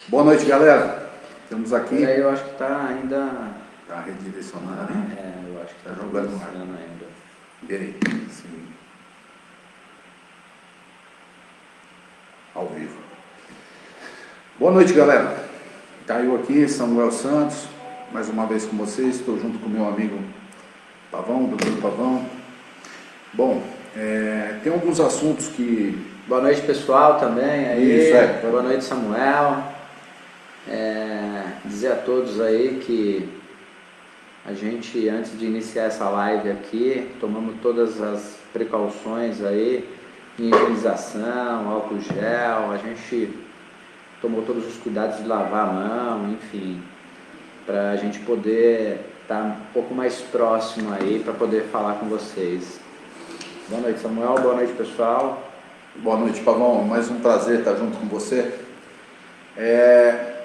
Boa noite, galera. Estamos aqui. Aí eu acho que está ainda... Está redirecionando, né? eu acho que está jogando no ar ainda. Peraí, sim. Ao vivo. Boa noite, galera. Caiu aqui, Samuel Santos, mais uma vez com vocês. Estou junto com meu amigo Pavão, doutor Pavão. Bom, tem alguns assuntos que... Boa noite, pessoal, também. Aí. Isso, Boa noite, Samuel. Dizer a todos aí que a gente, antes de iniciar essa live aqui, tomamos todas as precauções aí, higienização, álcool gel, a gente tomou todos os cuidados de lavar a mão, enfim, para a gente poder estar um pouco mais próximo aí, para poder falar com vocês. Boa noite, Samuel. Boa noite, pessoal. Boa noite, Pavão. Mais um prazer estar junto com você.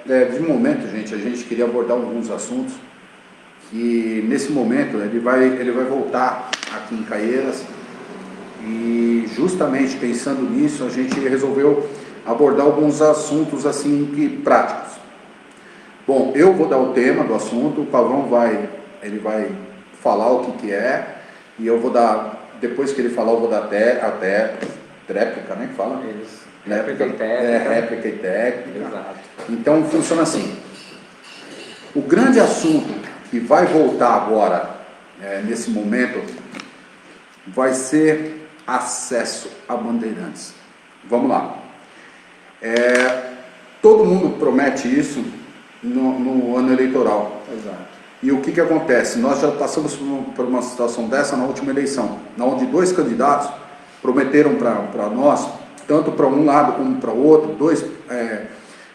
De momento, gente, a gente queria abordar alguns assuntos que, nesse momento, ele vai voltar aqui em Caieiras e, justamente pensando nisso, a gente resolveu abordar alguns assuntos assim práticos. Bom, eu vou dar o tema do assunto, o Pavão vai falar o que é, e eu vou dar, depois que ele falar, eu vou dar até réplica, né, que fala? Isso. Réplica e técnica. Réplica e técnica. Exato. Então funciona assim. O grande assunto que vai voltar agora, nesse momento, vai ser acesso a Bandeirantes. Vamos lá. Todo mundo promete isso no ano eleitoral. Exato. E o que acontece? Nós já passamos por uma situação dessa na última eleição, onde dois candidatos prometeram para nós, tanto para um lado como para o outro,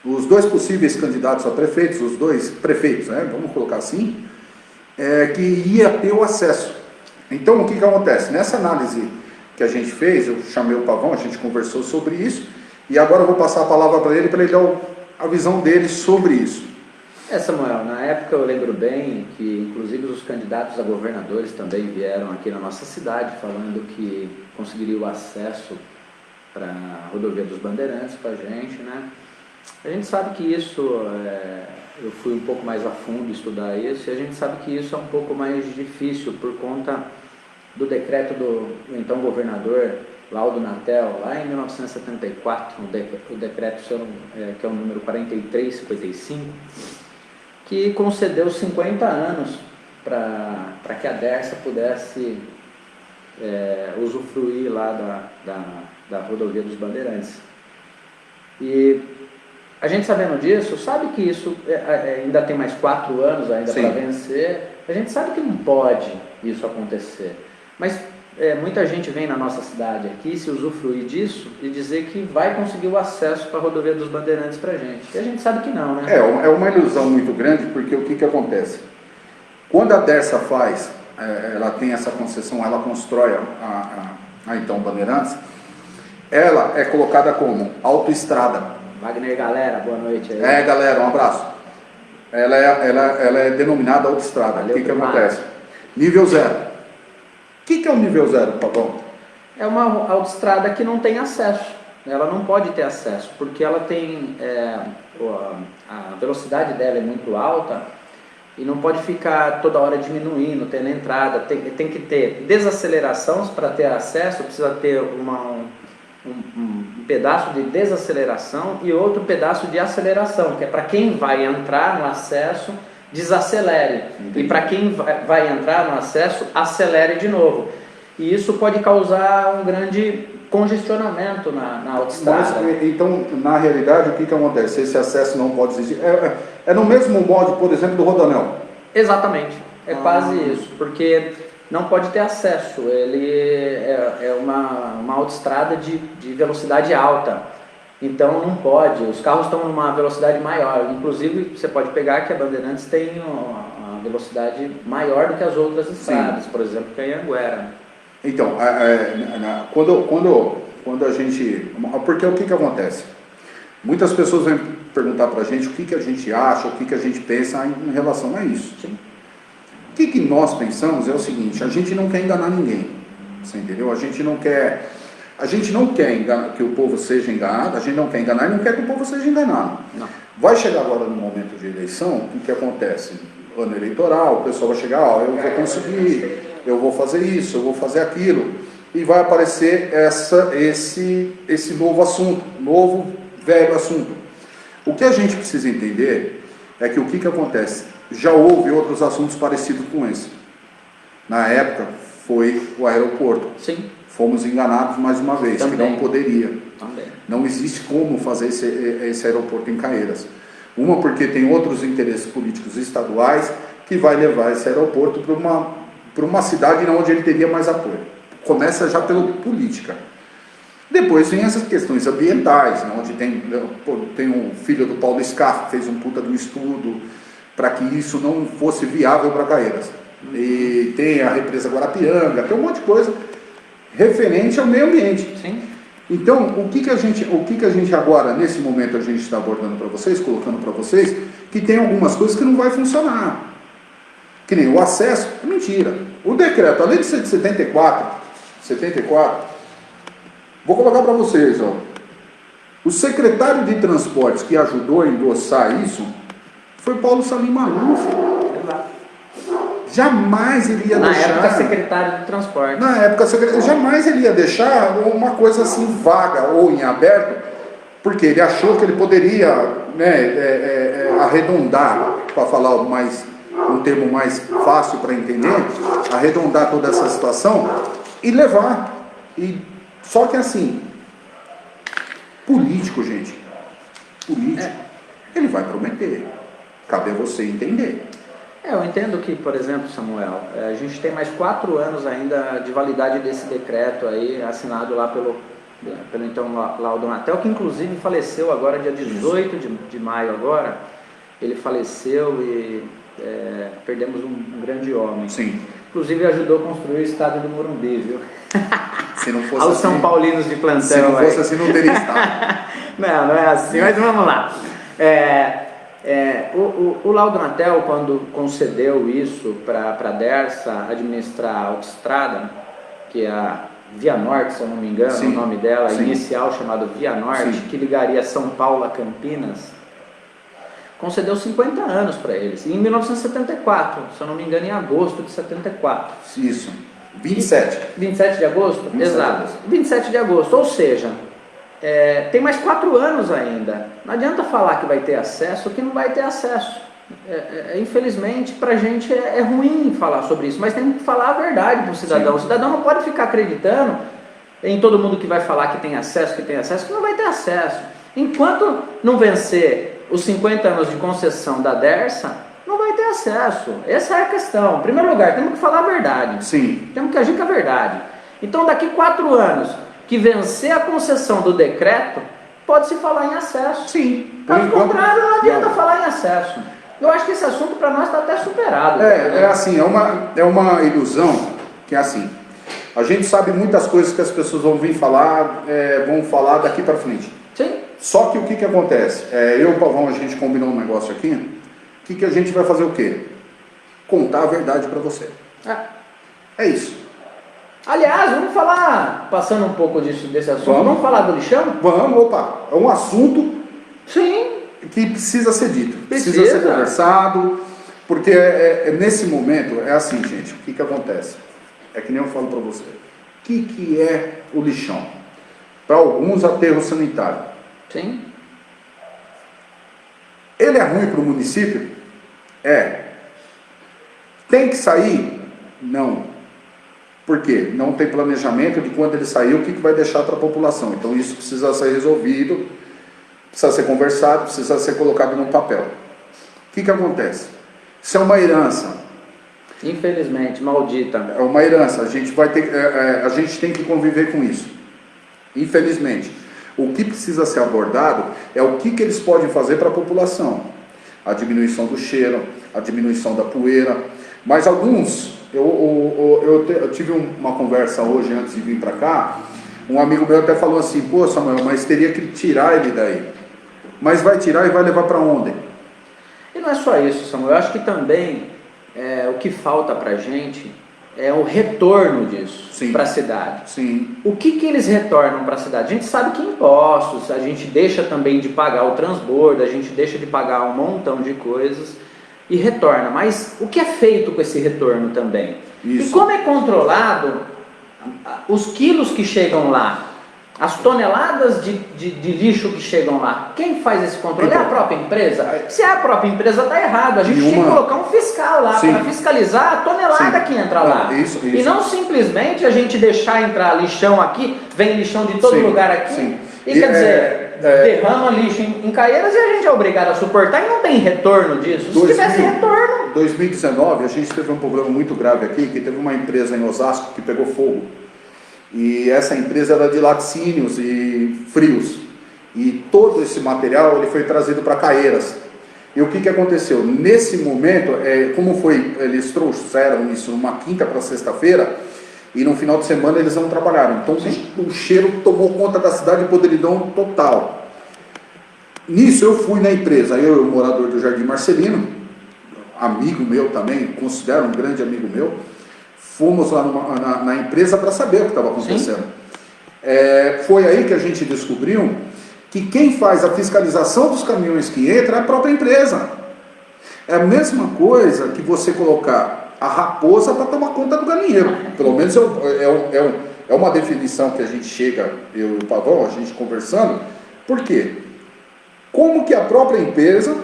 os dois possíveis candidatos a prefeitos, os dois prefeitos, vamos colocar assim, que ia ter o acesso. Então, o que acontece? Nessa análise que a gente fez, eu chamei o Pavão, a gente conversou sobre isso, e agora eu vou passar a palavra para ele dar a visão dele sobre isso. Samuel, na época eu lembro bem que, inclusive, os candidatos a governadores também vieram aqui na nossa cidade falando que conseguiria o acesso para a rodovia dos Bandeirantes para a gente, né? A gente sabe que isso, eu fui um pouco mais a fundo estudar isso, e a gente sabe que isso é um pouco mais difícil por conta do decreto do então governador Laudo Natel, lá em 1974, o decreto que é o número 4355, que concedeu 50 anos para que a Dersa pudesse usufruir lá da rodovia dos Bandeirantes. E a gente, sabendo disso, sabe que isso ainda tem mais 4 anos ainda para vencer. A gente sabe que não pode isso acontecer, mas muita gente vem na nossa cidade aqui se usufruir disso e dizer que vai conseguir o acesso para a rodovia dos Bandeirantes para a gente. E a gente sabe que não, né? É uma ilusão muito grande, porque o que acontece? Quando a Dersa faz, ela tem essa concessão, ela constrói a então Bandeirantes, ela é colocada como autoestrada. Wagner, galera, boa noite aí. Galera, um abraço. Ela é denominada autoestrada. Valeu, o que acontece? Nível 0. O que é o nível 0, Pavão? É uma autoestrada que não tem acesso. Ela não pode ter acesso, porque ela tem... a velocidade dela é muito alta e não pode ficar toda hora diminuindo, tendo entrada. Tem que ter desaceleração para ter acesso, precisa ter um pedaço de desaceleração e outro pedaço de aceleração, que é para quem vai entrar no acesso, desacelere. Entendi. E para quem vai entrar no acesso, acelere de novo. E isso pode causar um grande congestionamento na autoestrada. Mas, então, na realidade, o que acontece? Esse acesso não pode existir. É no mesmo modo, por exemplo, do Rodoanel? Exatamente. Quase isso, porque não pode ter acesso. Ele é uma autoestrada de velocidade alta. Então não pode, os carros estão numa velocidade maior. Inclusive, você pode pegar que a Bandeirantes tem uma velocidade maior do que as outras estradas, por exemplo, que é a Anhanguera. Então, quando a gente... Porque o que acontece? Muitas pessoas vêm perguntar para a gente o que a gente acha, o que a gente pensa em relação a isso. Sim. O que nós pensamos é o seguinte: a gente não quer enganar ninguém, você entendeu? A gente não quer A gente não quer que o povo seja enganado, a gente não quer enganar e não quer que o povo seja enganado. Não. Vai chegar agora no momento de eleição, o que acontece? Ano eleitoral, o pessoal vai chegar, ó, eu vou conseguir, eu vou fazer isso, eu vou fazer aquilo, e vai aparecer esse novo assunto, novo, velho assunto. O que a gente precisa entender é que o que acontece? Já houve outros assuntos parecidos com esse. Na época, foi o aeroporto. Sim. Fomos enganados mais uma vez, Também. que não poderia. Também. Não existe como fazer esse aeroporto em Caieiras. Uma, porque tem outros interesses políticos estaduais que vai levar esse aeroporto para uma cidade onde ele teria mais apoio. Começa já pela política. Depois vem essas questões ambientais, onde tem um filho do Paulo Scaff, que fez um puta do estudo para que isso não fosse viável para Caieiras. E tem a represa Guarapianga, tem um monte de coisa referente ao meio ambiente. Sim. Então, o que a gente agora, nesse momento, a gente está abordando para vocês, colocando para vocês, que tem algumas coisas que não vai funcionar. Que nem o acesso, é mentira. O decreto, além de ser de 74, vou colocar para vocês, ó. O secretário de Transportes que ajudou a endossar isso foi Paulo Salim Maluf. Jamais ele ia deixar... Na época, secretário de Transporte. Na época, jamais ele ia deixar uma coisa assim vaga ou em aberto, porque ele achou que ele poderia, né, arredondar, para falar um termo mais fácil para entender, arredondar toda essa situação e levar. Só que assim, político, gente, ele vai prometer. Cabe a você entender. Eu entendo que, por exemplo, Samuel, a gente tem mais 4 anos ainda de validade desse decreto aí, assinado lá pelo então Laudo Natel, que inclusive faleceu agora, dia 18 de maio agora, ele faleceu e perdemos um grande homem. Sim. Inclusive ajudou a construir o estádio do Morumbi, viu? Se não fosse Aos assim, São Paulinos de plantão. Se não fosse assim, não teria estado. Não é assim, mas vamos lá. O Laudo Natel, quando concedeu isso para a Dersa administrar a autoestrada, que é a Via Norte, se eu não me engano, Sim. o nome dela, Sim. inicial chamado Via Norte, Sim. que ligaria São Paulo a Campinas, concedeu 50 anos para eles. E em 1974, se eu não me engano, em agosto de 74. Isso. 27. 27 de agosto? 27. Exato. 27 de agosto, ou seja, tem mais 4 anos ainda. Não adianta falar que vai ter acesso, que não vai ter acesso. Infelizmente, para a gente é ruim falar sobre isso, mas tem que falar a verdade para o cidadão. Sim. O cidadão não pode ficar acreditando em todo mundo que vai falar que tem acesso, que não vai ter acesso. Enquanto não vencer os 50 anos de concessão da Dersa, não vai ter acesso. Essa é a questão. Em primeiro lugar, temos que falar a verdade. Sim. Temos que agir com a verdade. Então, daqui 4 anos, que vencer a concessão do decreto, pode-se falar em acesso. Sim. Caso contrário, não adianta falar em acesso. Eu acho que esse assunto para nós está até superado. Assim, é uma ilusão que é assim. A gente sabe muitas coisas que as pessoas vão vir falar, vão falar daqui para frente. Sim. Só que o que acontece? Eu e o Pavão, a gente combinou um negócio aqui. O que a gente vai fazer o quê? Contar a verdade para você. É isso. Aliás, vamos falar, passando um pouco desse assunto, vamos falar do lixão? Vamos, opa. É um assunto Sim. que precisa ser dito. Precisa ser conversado. Porque nesse momento, é assim, gente. O que acontece? É que nem eu falo para você. O que é o lixão? Para alguns, aterro sanitário. Sim. Ele é ruim para o município? Tem que sair? Não. Por quê? Não tem planejamento de quando ele sair, o que vai deixar para a população. Então isso precisa ser resolvido, precisa ser conversado, precisa ser colocado no papel. O que acontece? Isso é uma herança. Infelizmente, maldita. É uma herança. A gente tem que conviver com isso. Infelizmente. O que precisa ser abordado é o que eles podem fazer para a população. A diminuição do cheiro, a diminuição da poeira. Mas alguns, eu tive uma conversa hoje antes de vir para cá, um amigo meu até falou assim, pô Samuel, mas teria que tirar ele daí. Mas vai tirar e vai levar para onde? E não é só isso, Samuel, eu acho que também o que falta para a gente é o retorno disso para a cidade. Sim. O que eles retornam para a cidade? A gente sabe que impostos, a gente deixa também de pagar o transbordo, a gente deixa de pagar um montão de coisas e retorna. Mas o que é feito com esse retorno também? Isso. E como é controlado os quilos que chegam lá? As toneladas de lixo que chegam lá, quem faz esse controle? Então, é a própria empresa? Se é a própria empresa, está errado. A gente tinha que colocar um fiscal lá para fiscalizar a tonelada que entra lá. Isso. E não simplesmente a gente deixar entrar lixão aqui, vem lixão de todo lugar aqui, e quer dizer, derrama lixo em Caieiras e a gente é obrigado a suportar e não tem retorno disso. Se tivesse retorno... 2019 a gente teve um problema muito grave aqui, que teve uma empresa em Osasco que pegou fogo. E essa empresa era de laticínios e frios. E todo esse material ele foi trazido para Caieiras. E o que aconteceu? Nesse momento, como foi, eles trouxeram isso numa quinta para sexta-feira, e no final de semana eles não trabalharam. Então o cheiro tomou conta da cidade, podridão total. Nisso eu fui na empresa, eu, morador do Jardim Marcelino, amigo meu também, considero um grande amigo meu, fomos lá na empresa para saber o que estava acontecendo. Foi aí que a gente descobriu que quem faz a fiscalização dos caminhões que entram é a própria empresa. É a mesma coisa que você colocar a raposa para tomar conta do galinheiro. Pelo menos é uma definição que a gente chega, eu e o Pavão, a gente conversando. Por quê? Como que a própria empresa,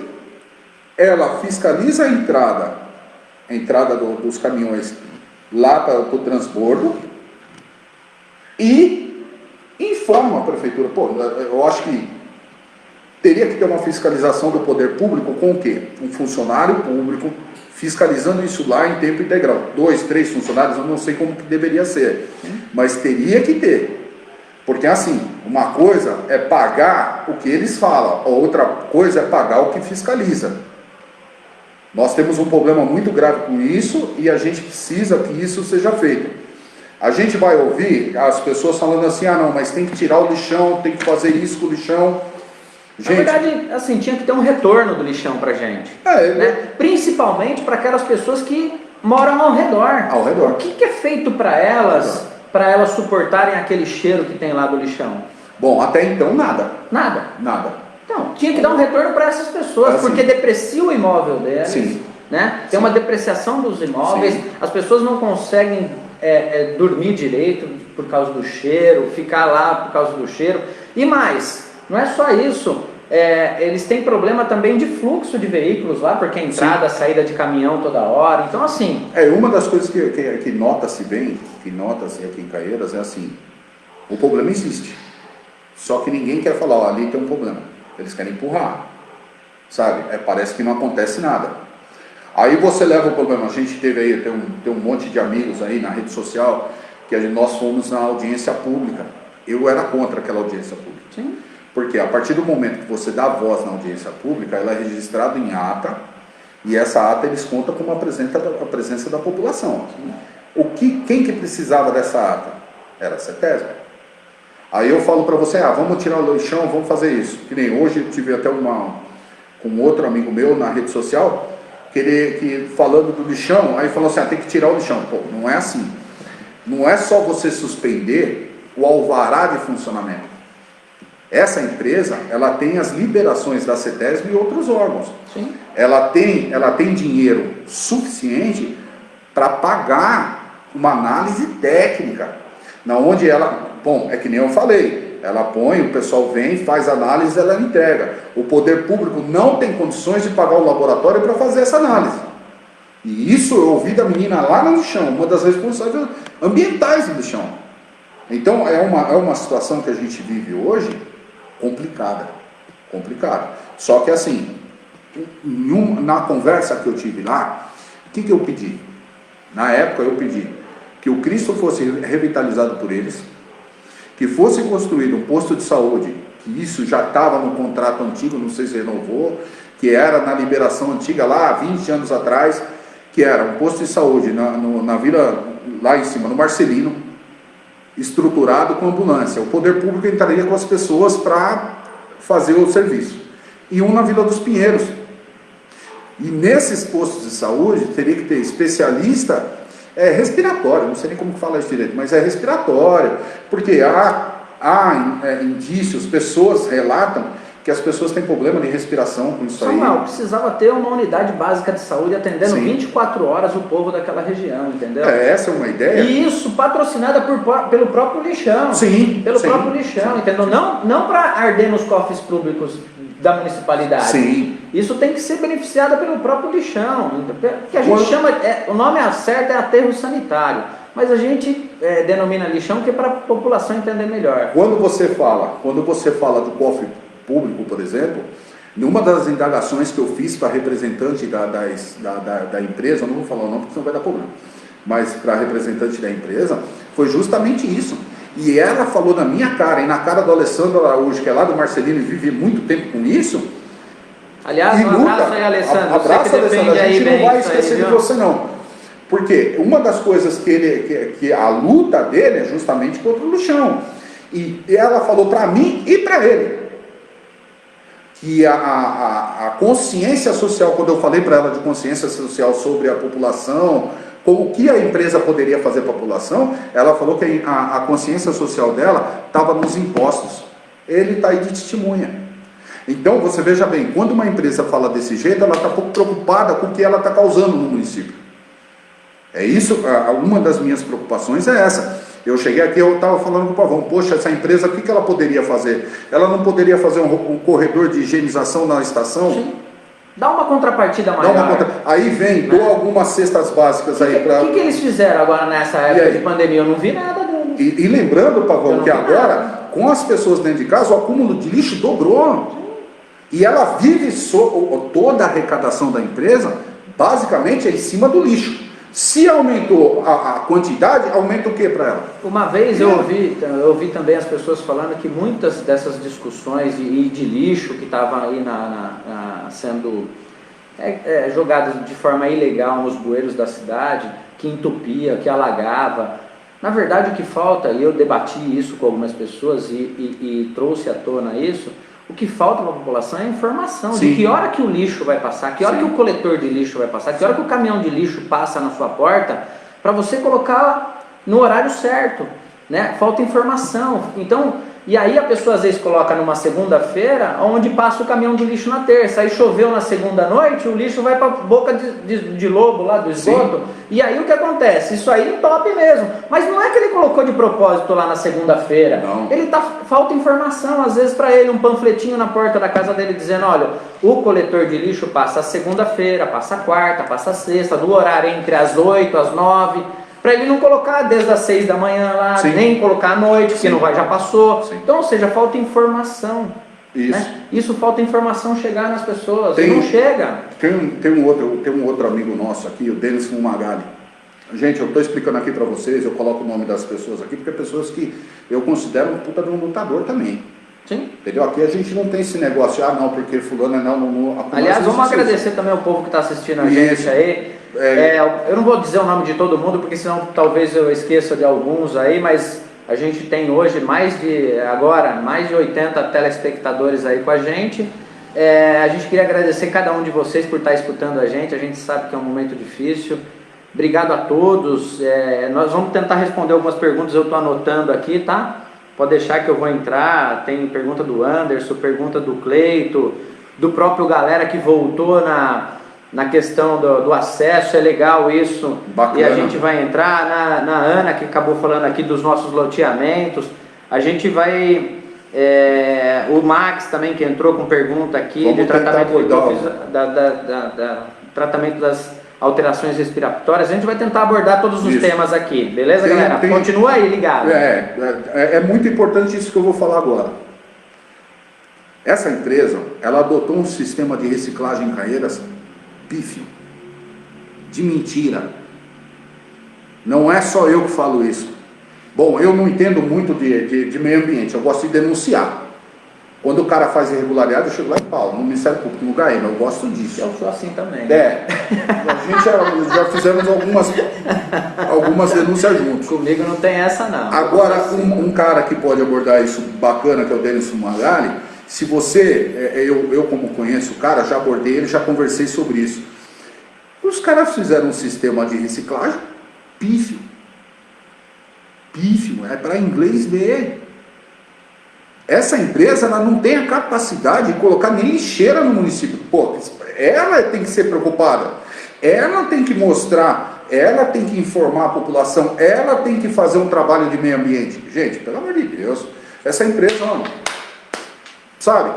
ela fiscaliza a entrada dos caminhões lá para o transbordo e informa a prefeitura. Pô, eu acho que teria que ter uma fiscalização do poder público com o quê? Um funcionário público fiscalizando isso lá em tempo integral. 2, 3 funcionários, eu não sei como que deveria ser, mas teria que ter. Porque assim, uma coisa é pagar o que eles falam, a outra coisa é pagar o que fiscaliza. Nós temos um problema muito grave com isso e a gente precisa que isso seja feito. A gente vai ouvir as pessoas falando assim, não, mas tem que tirar o lixão, tem que fazer isso com o lixão. Gente, na verdade, assim, tinha que ter um retorno do lixão pra gente. Né? Principalmente para aquelas pessoas que moram ao redor. Ao redor. O que é feito para elas suportarem aquele cheiro que tem lá do lixão? Bom, até então nada. Nada. Então, tinha que dar um retorno para essas pessoas, porque deprecia o imóvel delas, né? Tem uma depreciação dos imóveis, as pessoas não conseguem dormir direito por causa do cheiro, ficar lá por causa do cheiro. E mais, não é só isso, eles têm problema também de fluxo de veículos lá, porque a entrada, a saída de caminhão toda hora. Então, assim... uma das coisas que nota-se bem, que nota-se aqui em Caieiras, é assim, o problema existe, só que ninguém quer falar, ali tem um problema. Eles querem empurrar, sabe? Parece que não acontece nada. Aí você leva o problema. A gente teve aí, tem um monte de amigos aí na rede social, que nós fomos na audiência pública. Eu era contra aquela audiência pública. Sim. Porque a partir do momento que você dá voz na audiência pública, ela é registrada em ata, e essa ata eles contam como a presença da população. Quem que precisava dessa ata? Era a CETESB. Aí eu falo para você, vamos tirar o lixão, vamos fazer isso. Que nem hoje eu tive até com outro amigo meu na rede social, que falando do lixão, aí falou assim, tem que tirar o lixão. Pô, não é assim. Não é só você suspender o alvará de funcionamento. Essa empresa, ela tem as liberações da CETESB e outros órgãos. Sim. Ela tem dinheiro suficiente para pagar uma análise técnica, na onde é que nem eu falei, ela põe, o pessoal vem, faz análise, ela entrega. O poder público não tem condições de pagar o laboratório para fazer essa análise. E isso eu ouvi da menina lá no lixão, uma das responsáveis ambientais do lixão. Então é uma situação que a gente vive hoje complicada. Só que assim, na conversa que eu tive lá, o que eu pedi? Na época eu pedi que o Cristo fosse revitalizado por eles, que fosse construído um posto de saúde, que isso já estava no contrato antigo, não sei se renovou, que era na liberação antiga lá, 20 anos atrás, que era um posto de saúde na vila, lá em cima, no Marcelino, estruturado com ambulância. O poder público entraria com as pessoas para fazer o serviço. E um na Vila dos Pinheiros. E nesses postos de saúde, teria que ter especialista é respiratório, não sei nem como que fala isso direito, mas é respiratório, porque há indícios, pessoas relatam que as pessoas têm problema de respiração com isso aí. Samuel, precisava ter uma unidade básica de saúde atendendo Sim. 24 horas o povo daquela região, entendeu? Essa é uma ideia. E isso patrocinada pelo próprio lixão. Sim. Pelo sim, próprio lixão, sim, entendeu? sim. Não para arder nos cofres públicos da municipalidade. Sim. Isso tem que ser beneficiado pelo próprio lixão. Que a gente chama, o nome certo é aterro sanitário, mas a gente denomina lixão que é para a população entender melhor. Quando você fala do cofre público, por exemplo, numa das indagações que eu fiz para representante da empresa, eu não vou falar o nome porque senão vai dar problema, mas para representante da empresa, foi justamente isso. E ela falou na minha cara e na cara do Alessandro Araújo, que é lá do Marcelino e vive muito tempo com isso. Aliás, um abraço aí, Alessandro. Abraço, Alessandro. A gente não vai esquecer de você, não. Porque uma das coisas que a luta dele é justamente contra o lixão. E ela falou para mim e para ele que a consciência social, quando eu falei para ela de consciência social sobre a população, o que a empresa poderia fazer para a população, ela falou que a consciência social dela estava nos impostos. Ele está aí de testemunha. Então, você veja bem, quando uma empresa fala desse jeito, ela está pouco preocupada com o que ela está causando no município. É isso, uma das minhas preocupações é essa. Eu cheguei aqui, eu estava falando com o Pavão, poxa, essa empresa, o que ela poderia fazer? Ela não poderia fazer um corredor de higienização na estação? Sim. Dá uma contrapartida maior. Aí vem, dou algumas cestas básicas aí para... O que eles fizeram agora nessa época de pandemia? Eu não vi nada deles. E lembrando, Pavão, que agora, com as pessoas dentro de casa, o acúmulo de lixo dobrou. E ela vive toda a arrecadação da empresa, basicamente, é em cima do lixo. Se aumentou a quantidade, aumenta o que para ela? Uma vez eu ouvi também as pessoas falando que muitas dessas discussões de lixo que estavam aí sendo jogadas de forma ilegal nos bueiros da cidade, que entupia, que alagava. Na verdade, o que falta, e eu debati isso com algumas pessoas e trouxe à tona isso, o que falta para a população é a informação. Sim. De que hora que o lixo vai passar, que hora que o coletor de lixo vai passar, que hora que o caminhão de lixo passa na sua porta, para você colocar no horário certo, né? Falta informação. Então, e aí a pessoa às vezes coloca numa segunda-feira, onde passa o caminhão de lixo na terça, aí choveu na segunda noite, o lixo vai para a boca de lobo lá do esgoto. Sim. E aí o que acontece? Isso aí top mesmo. Mas não é que ele colocou de propósito lá na segunda-feira. Falta informação, às vezes para ele, um panfletinho na porta da casa dele dizendo, olha, o coletor de lixo passa a segunda-feira, passa a quarta, passa a sexta, no horário entre as 8 às 9, para ele não colocar desde as 6 da manhã lá, sim, nem colocar à noite, porque não vai, já passou. Sim. Então, ou seja, falta informação. Isso. Né? Isso falta informação chegar nas pessoas, não chega. Tem um outro amigo nosso aqui, o Denis Fumagalli. Gente, eu estou explicando aqui para vocês, eu coloco o nome das pessoas aqui, porque é pessoas que eu considero um puta de um lutador também. Sim. Entendeu? Aqui a gente não tem esse negócio, não, porque fulano não. Aliás, vamos agradecer também ao povo que está assistindo a gente aí. Eu não vou dizer o nome de todo mundo, porque senão talvez eu esqueça de alguns aí, mas a gente tem hoje mais de 80 telespectadores aí com a gente. A gente queria agradecer cada um de vocês por estar escutando a gente sabe que é um momento difícil. Obrigado a todos. Nós vamos tentar responder algumas perguntas, eu estou anotando aqui, tá? Pode deixar que eu vou entrar. Tem pergunta do Anderson, pergunta do Cleito, do próprio galera que voltou na questão do acesso, é legal isso. Bacana. E a gente vai entrar na Ana, que acabou falando aqui dos nossos loteamentos. A gente vai... o Max também, que entrou com pergunta aqui, de tratamento tratamento das alterações respiratórias. A gente vai tentar abordar todos os temas aqui, beleza, galera? Continua aí ligado. É muito importante isso que eu vou falar agora. Essa empresa, ela adotou um sistema de reciclagem em Caieiras pífio, de mentira. Não é só eu que falo isso. Bom, eu não entendo muito de meio ambiente, eu gosto de denunciar. Quando o cara faz irregularidade, eu chego lá e falo, no Ministério Público, no GAEMA, eu gosto disso. Eu sou assim também. A gente já fizemos algumas denúncias juntos. Comigo não tem essa não. Agora, um cara que pode abordar isso bacana, que é o Denis Fumagalli, se você, eu como conheço o cara, já abordei ele, já conversei sobre isso. Os caras fizeram um sistema de reciclagem pífio. Pífio, é para inglês ver. Essa empresa ela não tem a capacidade de colocar nem lixeira no município. Pô, ela tem que ser preocupada. Ela tem que mostrar, ela tem que informar a população, ela tem que fazer um trabalho de meio ambiente. Gente, pelo amor de Deus, essa empresa, sabe,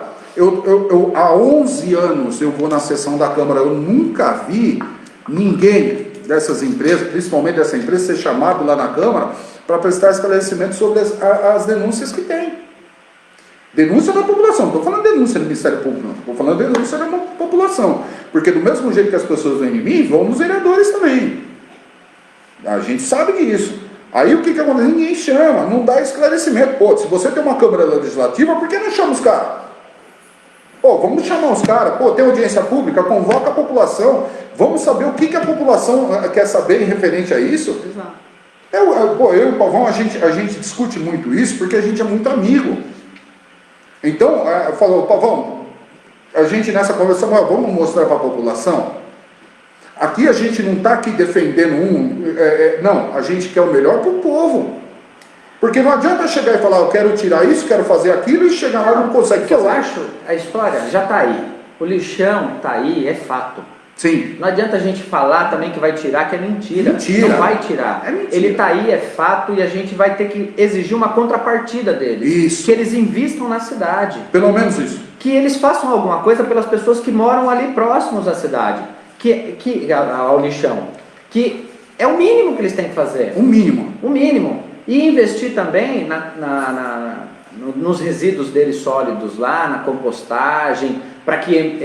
há 11 anos eu vou na sessão da Câmara, eu nunca vi ninguém dessas empresas, principalmente dessa empresa, ser chamado lá na Câmara para prestar esclarecimento sobre as denúncias que tem. Denúncia da população, não estou falando denúncia do Ministério Público, não, estou falando denúncia da população, porque do mesmo jeito que as pessoas vêm em mim, vão nos vereadores também. A gente sabe disso. Aí o que acontece? Ninguém chama, não dá esclarecimento. Pô, se você tem uma Câmara Legislativa, por que não chama os caras? Pô, vamos chamar os caras, pô, tem audiência pública, convoca a população, vamos saber o que a população quer saber em referente a isso. Exato. Eu e o Pavão, a gente discute muito isso porque a gente é muito amigo. Então, falou, Pavão, a gente nessa conversa, vamos mostrar para a população. Aqui a gente não está aqui defendendo não, a gente quer o melhor para o povo. Porque não adianta chegar e falar, eu quero tirar isso, quero fazer aquilo, e chegar lá e não consegue fazer. Eu acho, a história já está aí. O lixão está aí, é fato. Sim. Não adianta a gente falar também que vai tirar, que é mentira. Mentira. Não vai tirar. É mentira. Ele está aí, é fato, e a gente vai ter que exigir uma contrapartida deles. Isso. Que eles invistam na cidade. Pelo menos isso. Que eles façam alguma coisa pelas pessoas que moram ali próximos à cidade, ao lixão. Que é o mínimo que eles têm que fazer. O mínimo. O mínimo. E investir também nos resíduos deles sólidos lá, na compostagem, para que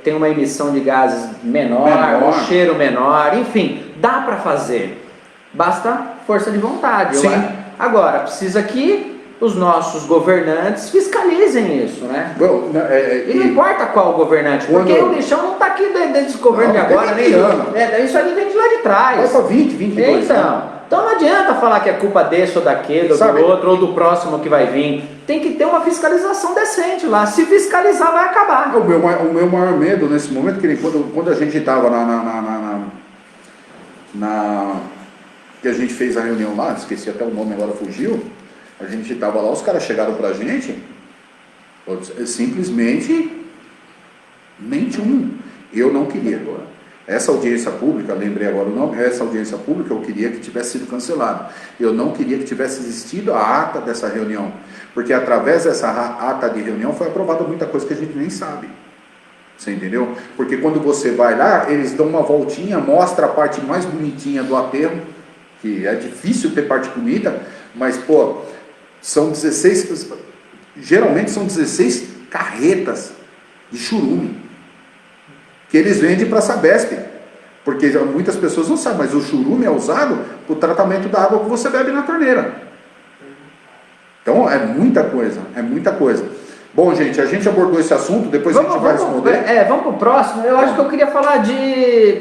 tenha uma emissão de gases menor, um cheiro menor, enfim, dá para fazer. Basta força de vontade. Sim. Agora, precisa que os nossos governantes fiscalizem isso, né? Bom, E não importa qual governante, porque o lixão não está aqui desse governo de agora, nem isso aí vem de lá de trás. Vai para 20, 22 anos. Então não adianta falar que é culpa desse ou daquele, ou do outro, ou do próximo que vai vir. Tem que ter uma fiscalização decente lá. Se fiscalizar, vai acabar. O meu maior medo nesse momento, que quando a gente estava que a gente fez a reunião lá, esqueci até o nome, agora fugiu, a gente estava lá, os caras chegaram pra gente, simplesmente, nenhum. Eu não queria. Essa audiência pública, lembrei agora o nome, essa audiência pública eu queria que tivesse sido cancelada. Eu não queria que tivesse existido a ata dessa reunião, porque através dessa ata de reunião foi aprovada muita coisa que a gente nem sabe. Você entendeu? Porque quando você vai lá, eles dão uma voltinha, mostra a parte mais bonitinha do aterro, que é difícil ter parte bonita, mas pô, geralmente são 16 carretas de churume que eles vendem para a Sabesp, porque muitas pessoas não sabem, mas o churume é usado para o tratamento da água que você bebe na torneira. Então é muita coisa, é muita coisa. Bom, gente, a gente abordou esse assunto, depois a gente vai responder. Vamos para o próximo. Eu acho que eu queria falar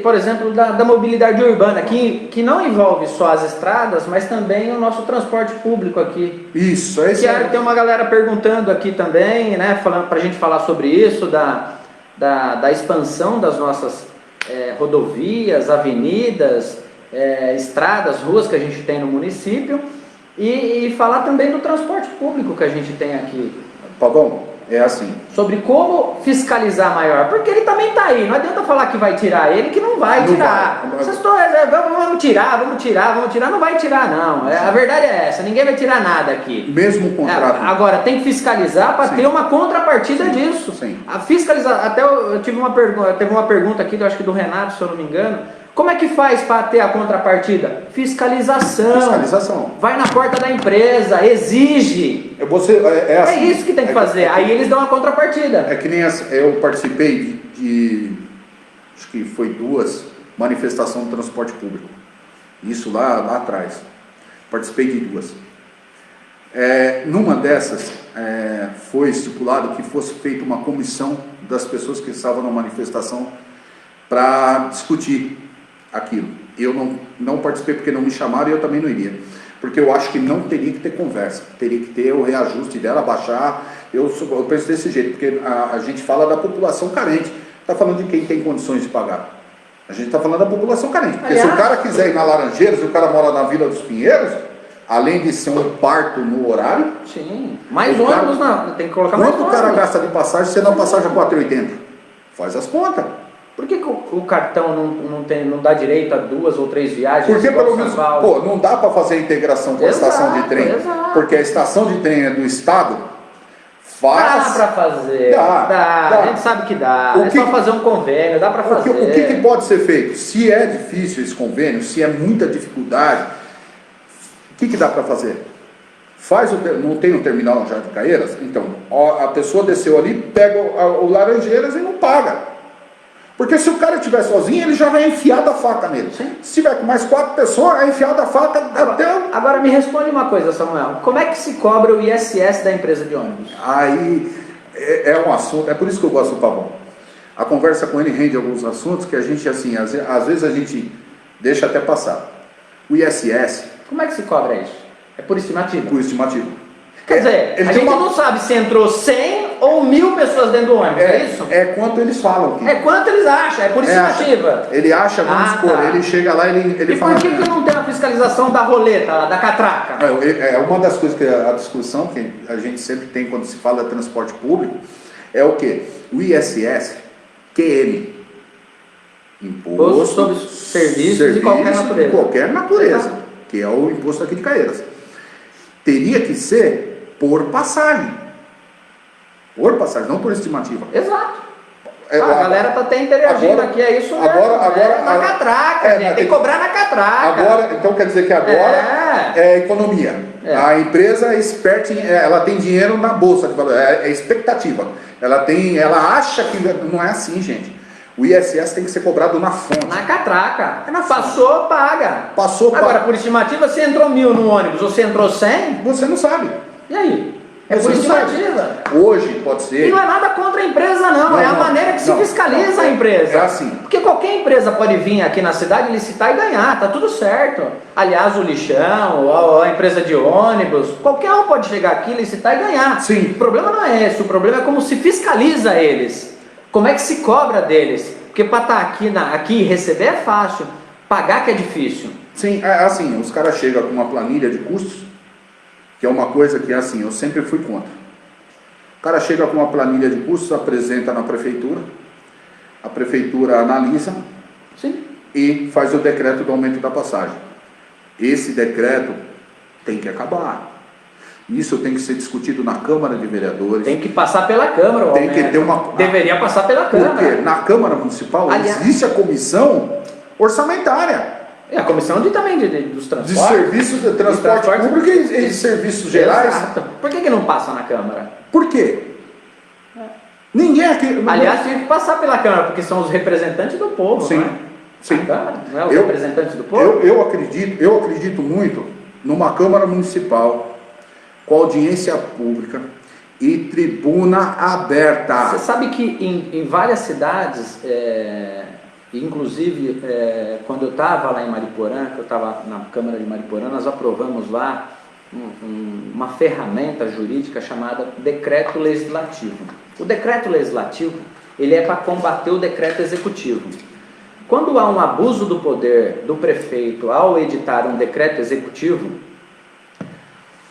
por exemplo, da mobilidade urbana, que não envolve só as estradas, mas também o nosso transporte público aqui. Isso, é isso. Tem uma galera perguntando aqui também, né, falando para a gente falar sobre isso, da expansão das nossas rodovias, avenidas, estradas, ruas que a gente tem no município, e falar também do transporte público que a gente tem aqui. Pavão, é assim. Sobre como fiscalizar maior, porque ele também está aí, não adianta falar que vai tirar ele, que não vai tirar. Vamos tirar, não vai tirar não, a verdade é essa, ninguém vai tirar nada aqui. Mesmo contrato. Agora, tem que fiscalizar para ter uma contrapartida disso. Sim. A fiscalizar, até eu tive teve uma pergunta aqui, eu acho que do Renato, se eu não me engano, como é que faz para ter a contrapartida? Fiscalização. Vai na porta da empresa, exige. É isso que tem que fazer. Aí eles dão a contrapartida. É que nem eu participei de acho que foi 2 manifestações de transporte público. Isso lá atrás. Participei de 2. Numa dessas, foi estipulado que fosse feita uma comissão das pessoas que estavam na manifestação para discutir aquilo. Eu não participei porque não me chamaram e eu também não iria. Porque eu acho que não teria que ter conversa, teria que ter o reajuste dela, baixar. Eu penso desse jeito, porque a gente fala da população carente, está falando de quem tem condições de pagar. A gente está falando da população carente. Porque Aliás, se o cara quiser ir na Laranjeiras e o cara mora na Vila dos Pinheiros, além de ser um parto no horário... Sim, mais ônibus não, tem que colocar mais Quanto ônibus. o cara gasta de passagem sendo a passagem a 4,80? Faz as contas. Por que o cartão não dá direito a 2 ou 3 viagens? Porque igual pelo São menos, Paulo? não dá para fazer a integração com a estação de trem. Exato. Porque a estação de trem é do Estado, Dá faz... para fazer, Dá. a gente sabe que dá, O é que- só fazer um convênio, dá para fazer. O que pode ser feito? Se é difícil esse convênio, se é muita dificuldade, o que dá para fazer? Não tem um terminal no Jardim Caeiras? Então, a pessoa desceu ali, pega o Laranjeiras e não paga. Porque se o cara estiver sozinho, ele já vai enfiar da faca nele. Sim. Se tiver com mais 4 pessoas, é enfiar da faca até... Agora me responde uma coisa, Samuel. Como é que se cobra o ISS da empresa de ônibus? Aí é um assunto, é por isso que eu gosto do Pavão. A conversa com ele rende alguns assuntos que a gente, assim, às vezes a gente deixa até passar. O ISS, Como é que se cobra isso? É por estimativa? por estimativa. Quer dizer, Ele a tem gente não sabe se entrou 100 ou 1000 pessoas dentro do ônibus, é isso? É quanto eles falam aqui. É quanto eles acham, é por estimativa. Ele acha, vamos supor, tá. ele chega lá e ele E fala... por que não tem a fiscalização da roleta, da catraca? É uma das coisas que a discussão que a gente sempre tem quando se fala de transporte público é o quê? O ISS, QM, Imposto Sobre serviços de qualquer natureza. de qualquer natureza, Exato. que é o imposto aqui de Caeiras. Teria que ser por passagem. Por passagem, não por estimativa. Exato. É, a galera tá até interagindo agora- aqui, é isso mesmo. agora- na catraca, gente, tem que cobrar na catraca. Agora, então quer dizer que agora é economia. É. A empresa é esperta, ela tem dinheiro na bolsa de valor, é expectativa. Ela acha que não é assim, gente. O ISS tem que ser cobrado na fonte. Na catraca. É na fonte. Passou, paga. Passou, Agora, paga. por estimativa, se entrou 1000 no ônibus ou se entrou 100, Você não sabe. e aí? É Você por não sabe. estimativa. Hoje pode E ser. não é nada contra a empresa, não. É a maneira que se fiscaliza a empresa. É assim. Porque qualquer empresa pode vir aqui na cidade, licitar e ganhar, tá tudo certo. Aliás, o lixão, ou a empresa de ônibus, qualquer um pode chegar aqui, licitar e ganhar. Sim. O problema não é esse, o problema é como se fiscaliza eles. Como é que se cobra deles? Porque para estar aqui e receber é fácil, pagar que é difícil. Sim, é assim, os caras chegam com uma planilha de custos, que é uma coisa que assim, eu sempre fui contra. O cara chega com uma planilha de custos, apresenta na prefeitura, a prefeitura analisa Sim. e faz o decreto do aumento da passagem. Esse decreto tem que acabar. Isso tem que ser discutido na Câmara de Vereadores. Tem que passar pela Câmara, o Tem que aumento. ter uma- Deveria passar pela Câmara. Porque na Câmara Municipal Aliás- existe a comissão orçamentária É a comissão dos de transportes. serviços de transporte transportes. público e de serviços gerais. Exato. Por que não passa na Câmara? Por quê? Ninguém aqui. Aliás, tinha que passar pela Câmara, porque são os representantes do povo, Sim, não é? sim. A Câmara, não é os Eu- representantes do povo? eu acredito muito numa Câmara Municipal com audiência pública e tribuna aberta. Você sabe que em várias cidades, inclusive quando eu estava lá em Mariporã, que eu estava na Câmara de Mariporã, nós aprovamos lá uma ferramenta jurídica chamada decreto legislativo. O decreto legislativo, ele é para combater o decreto executivo. Quando há um abuso do poder do prefeito ao editar um decreto executivo,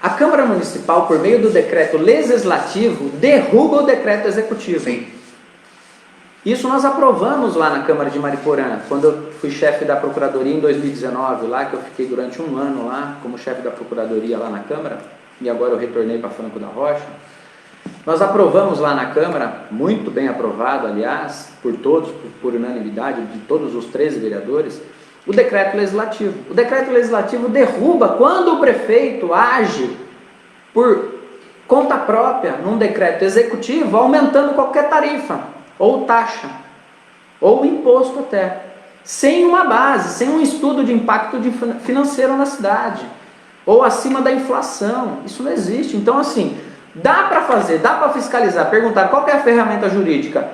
a Câmara Municipal, por meio do decreto legislativo, derruba o decreto executivo. Sim. Isso nós aprovamos lá na Câmara de Mariporã, quando eu fui chefe da Procuradoria em 2019, lá que eu fiquei durante um ano lá, como chefe da Procuradoria lá na Câmara, e agora eu retornei para Franco da Rocha. Nós aprovamos lá na Câmara, muito bem aprovado, aliás, por todos, por unanimidade, de todos os 13 vereadores, o decreto legislativo. O decreto legislativo derruba quando o prefeito age por conta própria, num decreto executivo, aumentando qualquer tarifa, ou taxa, ou imposto até, sem uma base, sem um estudo de impacto financeiro na cidade, ou acima da inflação. Isso não existe. Então, assim, dá para fazer, dá para fiscalizar, perguntar qual que é a ferramenta jurídica.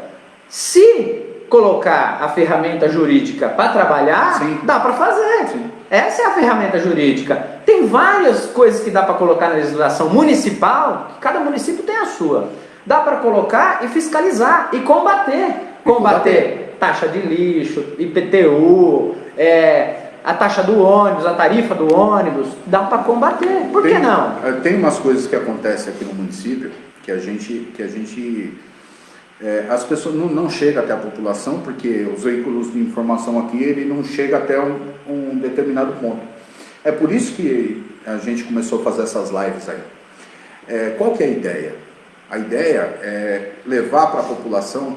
Se colocar a ferramenta jurídica para trabalhar, Sim. dá para fazer. Sim. Essa é a ferramenta jurídica. Tem várias coisas que dá para colocar na legislação municipal, que cada município tem a sua. Dá para colocar e fiscalizar e combater. Combater taxa de lixo, IPTU, a taxa do ônibus, a tarifa do ônibus, dá para combater. Por que não? Tem umas coisas que acontecem aqui no município que as pessoas não chegam até a população, porque os veículos de informação aqui, ele não chega até um determinado ponto. É por isso que a gente começou a fazer essas lives aí. Qual que é a ideia? A ideia é levar para a população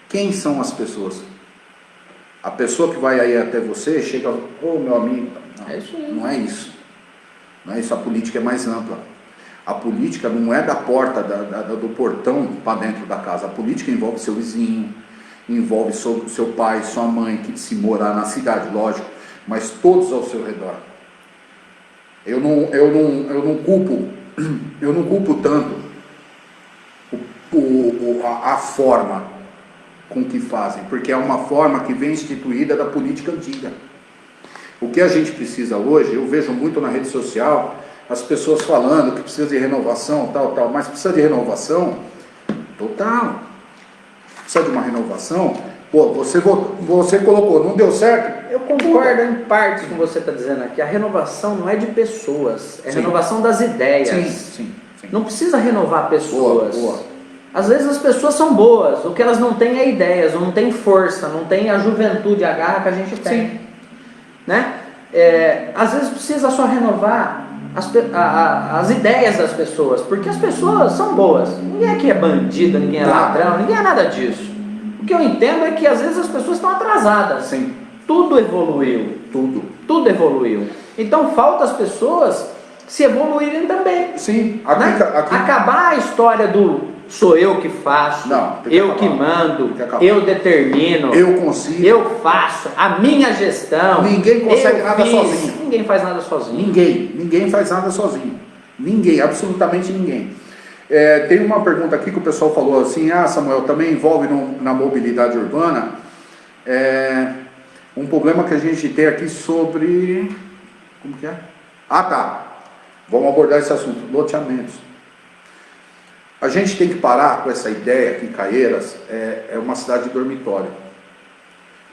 quem são as pessoas. A pessoa que vai aí até você, chega, meu amigo, não é isso. Não é isso, a política é mais ampla. A política não é da porta, do portão para dentro da casa. A política envolve seu vizinho, envolve seu pai, sua mãe, que se morar na cidade, lógico, mas todos ao seu redor. Eu não culpo tanto a forma com que fazem, porque é uma forma que vem instituída da política antiga. O que a gente precisa hoje, eu vejo muito na rede social, as pessoas falando que precisa de renovação, tal, mas precisa de renovação total. Precisa de uma renovação. Pô, você colocou, não deu certo? Eu concordo em parte com o que você está dizendo aqui. A renovação não é de pessoas, é renovação das ideias. Sim. Não precisa renovar pessoas. Boa. Às vezes as pessoas são boas, o que elas não têm é ideias, não tem força, não tem a juventude, a garra que a gente tem. Sim. Né? Às vezes precisa só renovar as ideias das pessoas, porque as pessoas são boas. Ninguém aqui é bandido, ninguém é ladrão, ninguém é nada disso. O que eu entendo é que às vezes as pessoas estão atrasadas. Sim. Tudo evoluiu. Tudo evoluiu. Então falta as pessoas se evoluírem também. Sim. Acabar a história do sou eu que faço, eu que mando, eu determino, eu consigo, eu faço, a minha gestão. Ninguém consegue nada sozinho. Ninguém faz nada sozinho. Ninguém faz nada sozinho. Ninguém, absolutamente ninguém. Tem uma pergunta aqui que o pessoal falou assim, Samuel, também envolve na mobilidade urbana, um problema que a gente tem aqui sobre, como que é? Vamos abordar esse assunto, loteamentos. A gente tem que parar com essa ideia que Caieiras é uma cidade de dormitório.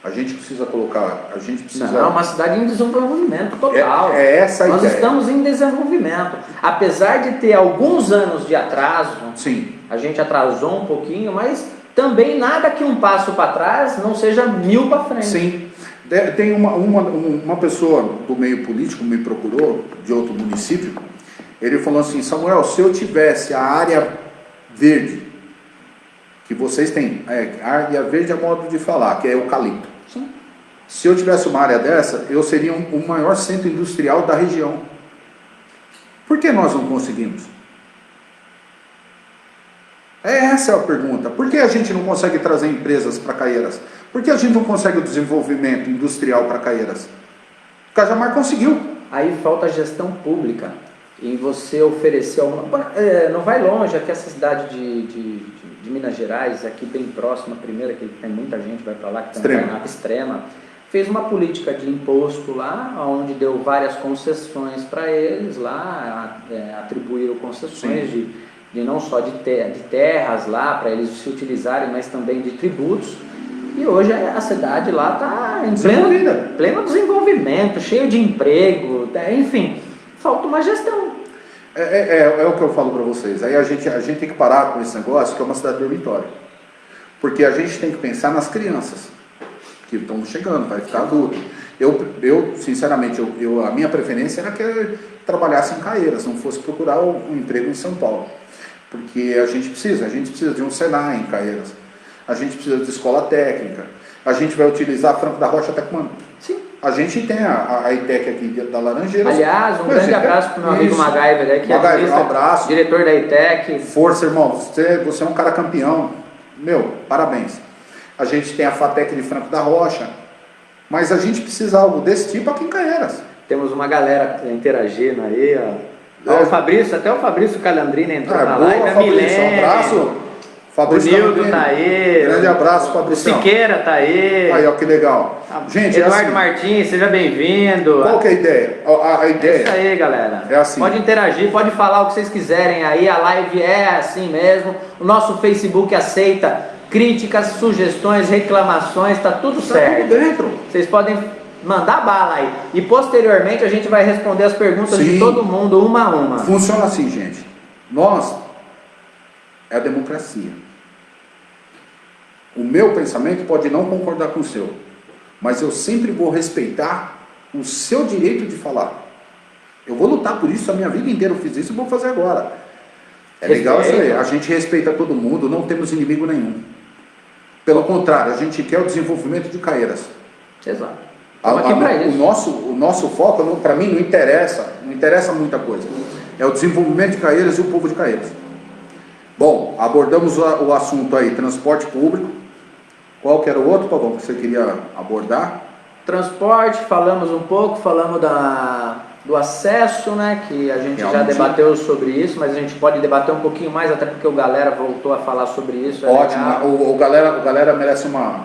A gente precisa colocar, Não, é uma cidade em desenvolvimento total. Essa a ideia. Nós estamos em desenvolvimento. Apesar de ter alguns anos de atraso, sim, a gente atrasou um pouquinho, mas também nada que um passo para trás não seja 1000 para frente. Sim. Tem uma pessoa do meio político me procurou, de outro município, ele falou assim, Samuel, se eu tivesse a área verde, que vocês têm, a área verde é modo de falar, que é eucalipto. Sim. Se eu tivesse uma área dessa, eu seria o maior centro industrial da região. Por que nós não conseguimos? Essa é a pergunta. Por que a gente não consegue trazer empresas para Caieiras? Por que a gente não consegue o desenvolvimento industrial para Caieiras? O Cajamar conseguiu. Aí falta gestão pública. Em você oferecer não vai longe, aqui essa cidade de Minas Gerais, aqui bem próxima, a primeira, que tem muita gente, vai para lá, que tem uma extrema, fez uma política de imposto lá, onde deu várias concessões para eles lá, atribuíram concessões de não só de terras lá, para eles se utilizarem, mas também de tributos. E hoje a cidade lá está em pleno desenvolvimento, cheio de emprego, enfim. Falta uma gestão. É o que eu falo para vocês. Aí a gente tem que parar com esse negócio que é uma cidade dormitório. Porque a gente tem que pensar nas crianças que estão chegando, vai ficar adulto. Eu sinceramente, a minha preferência era que trabalhasse em Caieiras, não fosse procurar um emprego em São Paulo. Porque a gente precisa de um Senai em Caieiras. A gente precisa de escola técnica. A gente vai utilizar Franco da Rocha até quando? Sim. A gente tem a ITEC aqui da Laranjeiras. Aliás, um grande abraço para o meu amigo MacGyver, que é um abraço. Diretor da ITEC. Força, irmão. Você é um cara campeão. Parabéns. A gente tem a FATEC de Franco da Rocha. Mas a gente precisa de algo desse tipo aqui em Caieiras. Temos uma galera interagindo aí. O Fabrício, até o Fabrício Calandrini entrou na live. Fabrício, um abraço. Fabrício o Nildo tá aí. Grande abraço, Fabrício. Siqueira tá aí. Aí, ó, que legal. Gente, Eduardo Martins, seja bem-vindo. Qual que é a ideia? A ideia. É isso aí, galera. É assim. Pode interagir, pode falar o que vocês quiserem aí. A live é assim mesmo. O nosso Facebook aceita críticas, sugestões, reclamações, tá tudo certo. Tudo dentro. Vocês podem mandar bala aí. E posteriormente a gente vai responder as perguntas de todo mundo, uma a uma. Funciona assim, gente. Nós, é a democracia. O meu pensamento pode não concordar com o seu, mas eu sempre vou respeitar o seu direito de falar. Eu vou lutar por isso, a minha vida inteira eu fiz isso e vou fazer agora. É legal isso aí, a gente respeita todo mundo, não temos inimigo nenhum. Pelo contrário, a gente quer o desenvolvimento de Caieiras. Exato. Aqui pra isso. O nosso foco, para mim, não interessa muita coisa. É o desenvolvimento de Caieiras e o povo de Caieiras. Bom, abordamos o assunto aí, transporte público. Qual que era o outro, Pavão, que você queria abordar? Transporte, falamos um pouco, falamos do acesso, né, que a gente já debateu sobre isso, mas a gente pode debater um pouquinho mais, até porque o galera voltou a falar sobre isso. Ótimo, o galera merece uma...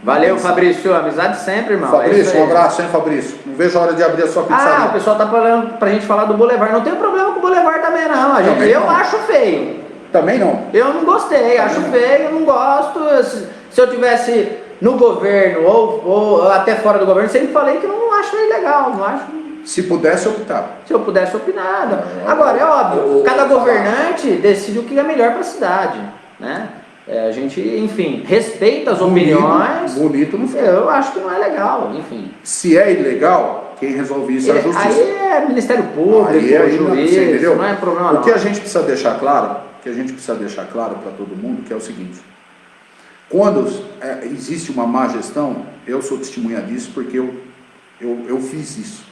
Valeu, Fabrício, amizade sempre, irmão. Fabrício, um abraço, hein, Fabrício? Não vejo a hora de abrir a sua pizzaria. O pessoal tá falando pra gente falar do Boulevard. Não tem problema com o Boulevard também, não. Eu acho feio. Também não. Eu não gostei, acho feio, não gosto. Se eu tivesse no governo ou até fora do governo, sempre falei que não acho legal, não acho. Se pudesse optar. Se eu pudesse opinar. Agora, é óbvio, cada governante decide o que é melhor para a cidade, né? A gente, enfim, respeita as opiniões. Bonito não foi. Eu acho que não é legal, enfim. Se é ilegal, quem resolve isso é a justiça. Aí é Ministério Público, juiz, não é problema não. O que a gente precisa deixar claro, para todo mundo, que é o seguinte: quando existe uma má gestão, eu sou testemunha disso porque eu fiz isso.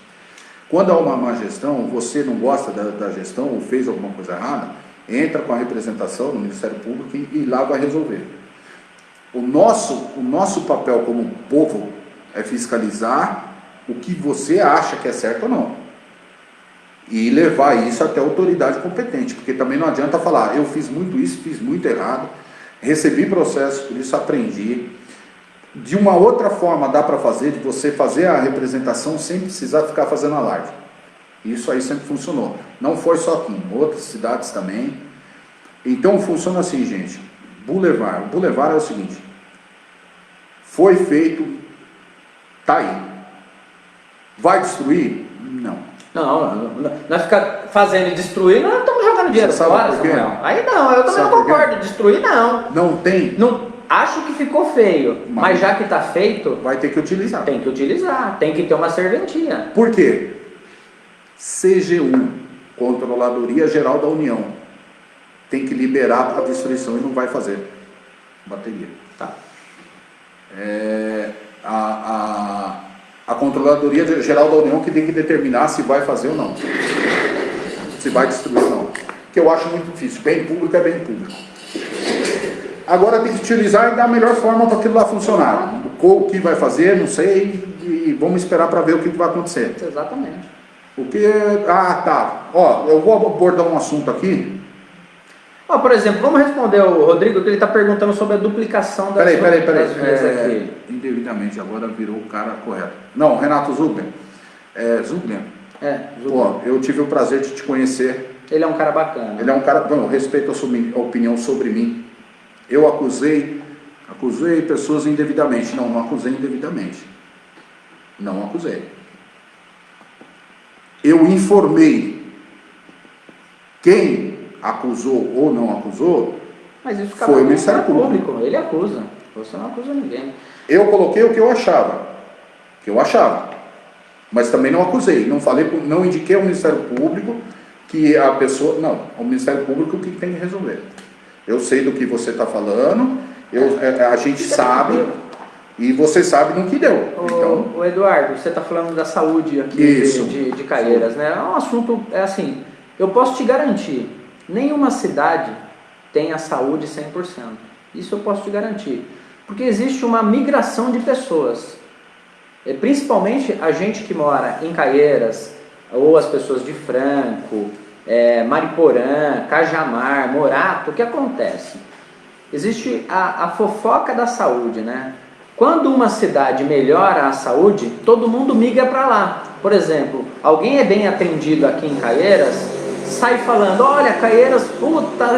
Quando há uma má gestão, você não gosta da gestão ou fez alguma coisa errada, entra com a representação no Ministério Público e lá vai resolver. O nosso papel como povo é fiscalizar o que você acha que é certo ou não. E levar isso até a autoridade competente, porque também não adianta falar, eu fiz muito isso, fiz muito errado, recebi processo, por isso aprendi. De uma outra forma dá para fazer, de você fazer a representação sem precisar ficar fazendo alarde. Isso aí sempre funcionou. Não foi só aqui, em outras cidades também. Então funciona assim, gente. Boulevard. O Boulevard é o seguinte. Foi feito, tá aí. Vai destruir? Não. Não, nós ficar fazendo e destruir, nós estamos jogando dinheiro fora, Samuel. Aí não, eu também não concordo. Destruir não. Não tem? Não. Acho que ficou feio, mas já que está feito... Vai ter que utilizar. Tem que utilizar, tem que ter uma serventia. Por quê? CGU, Controladoria Geral da União, tem que liberar a destruição e não vai fazer. Bateria. Tá. A Controladoria Geral da União que tem que determinar se vai fazer ou não. Se vai destruir ou não. Que eu acho muito difícil. Bem público é bem público. Agora tem que utilizar e dar a melhor forma para aquilo lá funcionar. O que vai fazer, não sei, e vamos esperar para ver o que vai acontecer. Exatamente. Tá. Eu vou abordar um assunto aqui. Por exemplo, vamos responder o Rodrigo, que ele está perguntando sobre a duplicação das vias aqui. Indevidamente, agora virou o cara correto. Não, Renato Zugler. Zugler? Zugler. Eu tive o prazer de te conhecer. Ele é um cara bacana. Ele é um cara, eu respeito a sua opinião sobre mim. Eu acusei pessoas indevidamente. Não acusei indevidamente. Não acusei. Eu informei quem acusou ou não acusou. Mas isso foi o Ministério Público. Ele acusa. Você não acusa ninguém. Eu coloquei o que eu achava. Mas também não acusei. Não indiquei ao Ministério Público que a pessoa... Não, o Ministério Público que tem que resolver. Eu sei do que você está falando, a gente sabe, e você sabe no que deu. O Eduardo, você está falando da saúde aqui de Caieiras, né? É um assunto, assim, eu posso te garantir, nenhuma cidade tem a saúde 100%. Isso eu posso te garantir. Porque existe uma migração de pessoas. Principalmente a gente que mora em Caieiras, ou as pessoas de Franco, Mariporã, Cajamar, Morato. O que acontece? Existe a fofoca da saúde, né? Quando uma cidade melhora a saúde, todo mundo migra para lá. Por exemplo, alguém é bem atendido aqui em Caieiras, sai falando, olha, Caieiras,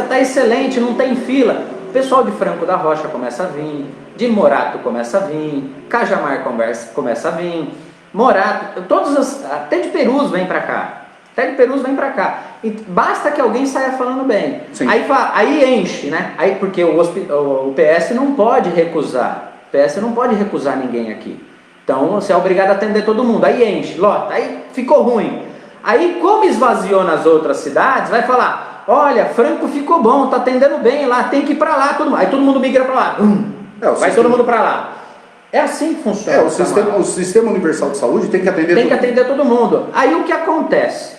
tá excelente, não tem fila. pessoal de Franco da Rocha começa a vir, de Morato começa a vir, Cajamar começa a vir, Morato, até de Perus vem para cá. Até de Perus vem para cá. E basta que alguém saia falando bem. Aí enche, né? Aí, porque o PS não pode recusar. O PS não pode recusar ninguém aqui. Então você é obrigado a atender todo mundo. Aí enche, lota. Aí ficou ruim. Aí, como esvaziou nas outras cidades, vai falar: olha, Franco ficou bom, tá atendendo bem lá, tem que ir para lá. Aí todo mundo migra para lá. Vai todo mundo para lá. É assim que funciona. O sistema universal de saúde tem que atender todo mundo. Aí o que acontece?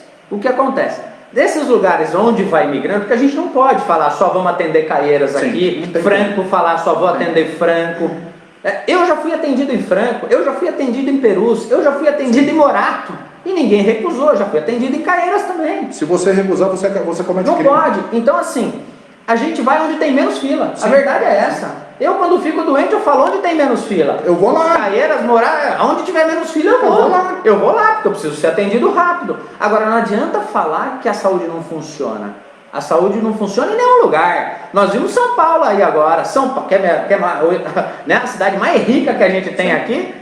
Desses lugares onde vai imigrando, porque a gente não pode falar só vamos atender Caieiras aqui, Franco falar só vou atender Franco. Eu já fui atendido em Franco, eu já fui atendido em Perus, eu já fui atendido em Morato. E ninguém recusou, já fui atendido em Caieiras também. Se você recusar, você comete crime. Não pode. Então assim, a gente vai onde tem menos fila. Sim. A verdade é essa. Eu, quando fico doente, eu falo onde tem menos fila. Eu vou lá. Caieiras, Morar, onde tiver menos fila, eu vou lá. Eu vou lá, porque eu preciso ser atendido rápido. Agora, não adianta falar que a saúde não funciona. A saúde não funciona em nenhum lugar. Nós vimos São Paulo aí agora. São Paulo, que é né, a cidade mais rica que a gente tem aqui,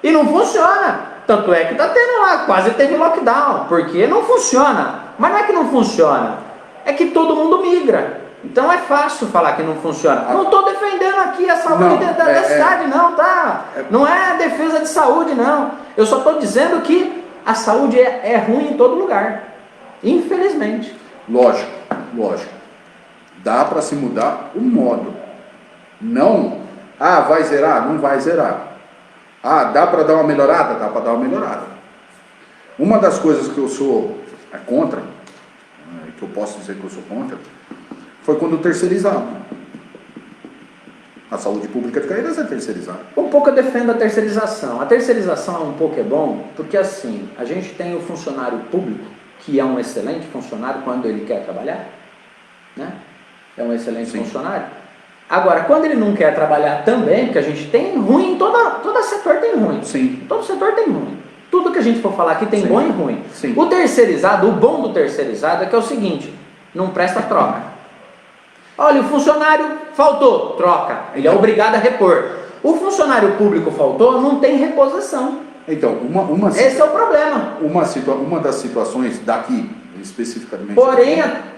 e não funciona. Tanto é que está tendo lá, quase teve lockdown, porque não funciona. Mas não é que não funciona, é que todo mundo migra. Então é fácil falar que não funciona. Não estou defendendo aqui a saúde da cidade, não, tá? Não é defesa de saúde, não. Eu só estou dizendo que a saúde é ruim em todo lugar. Infelizmente. Lógico. Dá para se mudar o modo. Não, vai zerar? Não vai zerar. Dá para dar uma melhorada? Dá para dar uma melhorada. Uma das coisas que eu sou contra, que eu posso dizer que eu sou contra, foi quando terceirizaram. A saúde pública de Caieiras é terceirizada. Um pouco eu defendo a terceirização. A terceirização um pouco é bom, porque assim, a gente tem o funcionário público, que é um excelente funcionário quando ele quer trabalhar, né? É um excelente funcionário. Agora, quando ele não quer trabalhar também, porque a gente tem ruim, todo setor tem ruim. Sim. Todo setor tem ruim. Tudo que a gente for falar aqui tem bom e ruim. Sim. O terceirizado, o bom do terceirizado é que é o seguinte, não presta troca. Olha, o funcionário faltou, troca. Ele é obrigado a repor. O funcionário público faltou, não tem reposição. Então, esse é o problema. Uma das situações daqui, especificamente...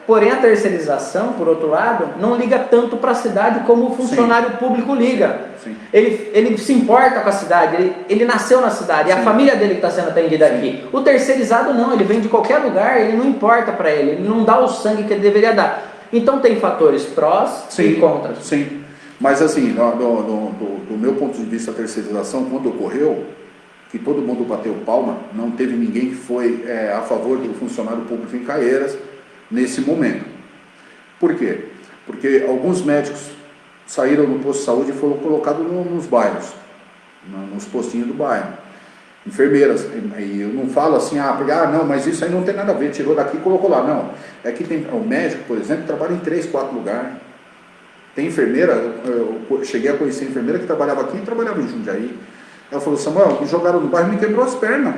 Porém, a terceirização, por outro lado, não liga tanto para a cidade como o funcionário público liga. Sim. Ele se importa com a cidade, ele nasceu na cidade, é a família dele que está sendo atendida aqui. O terceirizado não, ele vem de qualquer lugar, ele não importa para ele não dá o sangue que ele deveria dar. Então tem fatores prós e contras. Sim, mas assim, do meu ponto de vista, a terceirização, quando ocorreu, que todo mundo bateu palma, não teve ninguém que foi a favor do funcionário público em Caieiras nesse momento. Por quê? Porque alguns médicos saíram do posto de saúde e foram colocados nos bairros, nos postinhos do bairro. Enfermeiras, e eu não falo assim, não, mas isso aí não tem nada a ver, tirou daqui e colocou lá, não. É que tem o médico, por exemplo, trabalha em 3, 4 lugares. Tem enfermeira, eu cheguei a conhecer enfermeira que trabalhava aqui e trabalhava em Jundiaí. Ela falou: Samuel, me jogaram no bairro e me quebrou as pernas.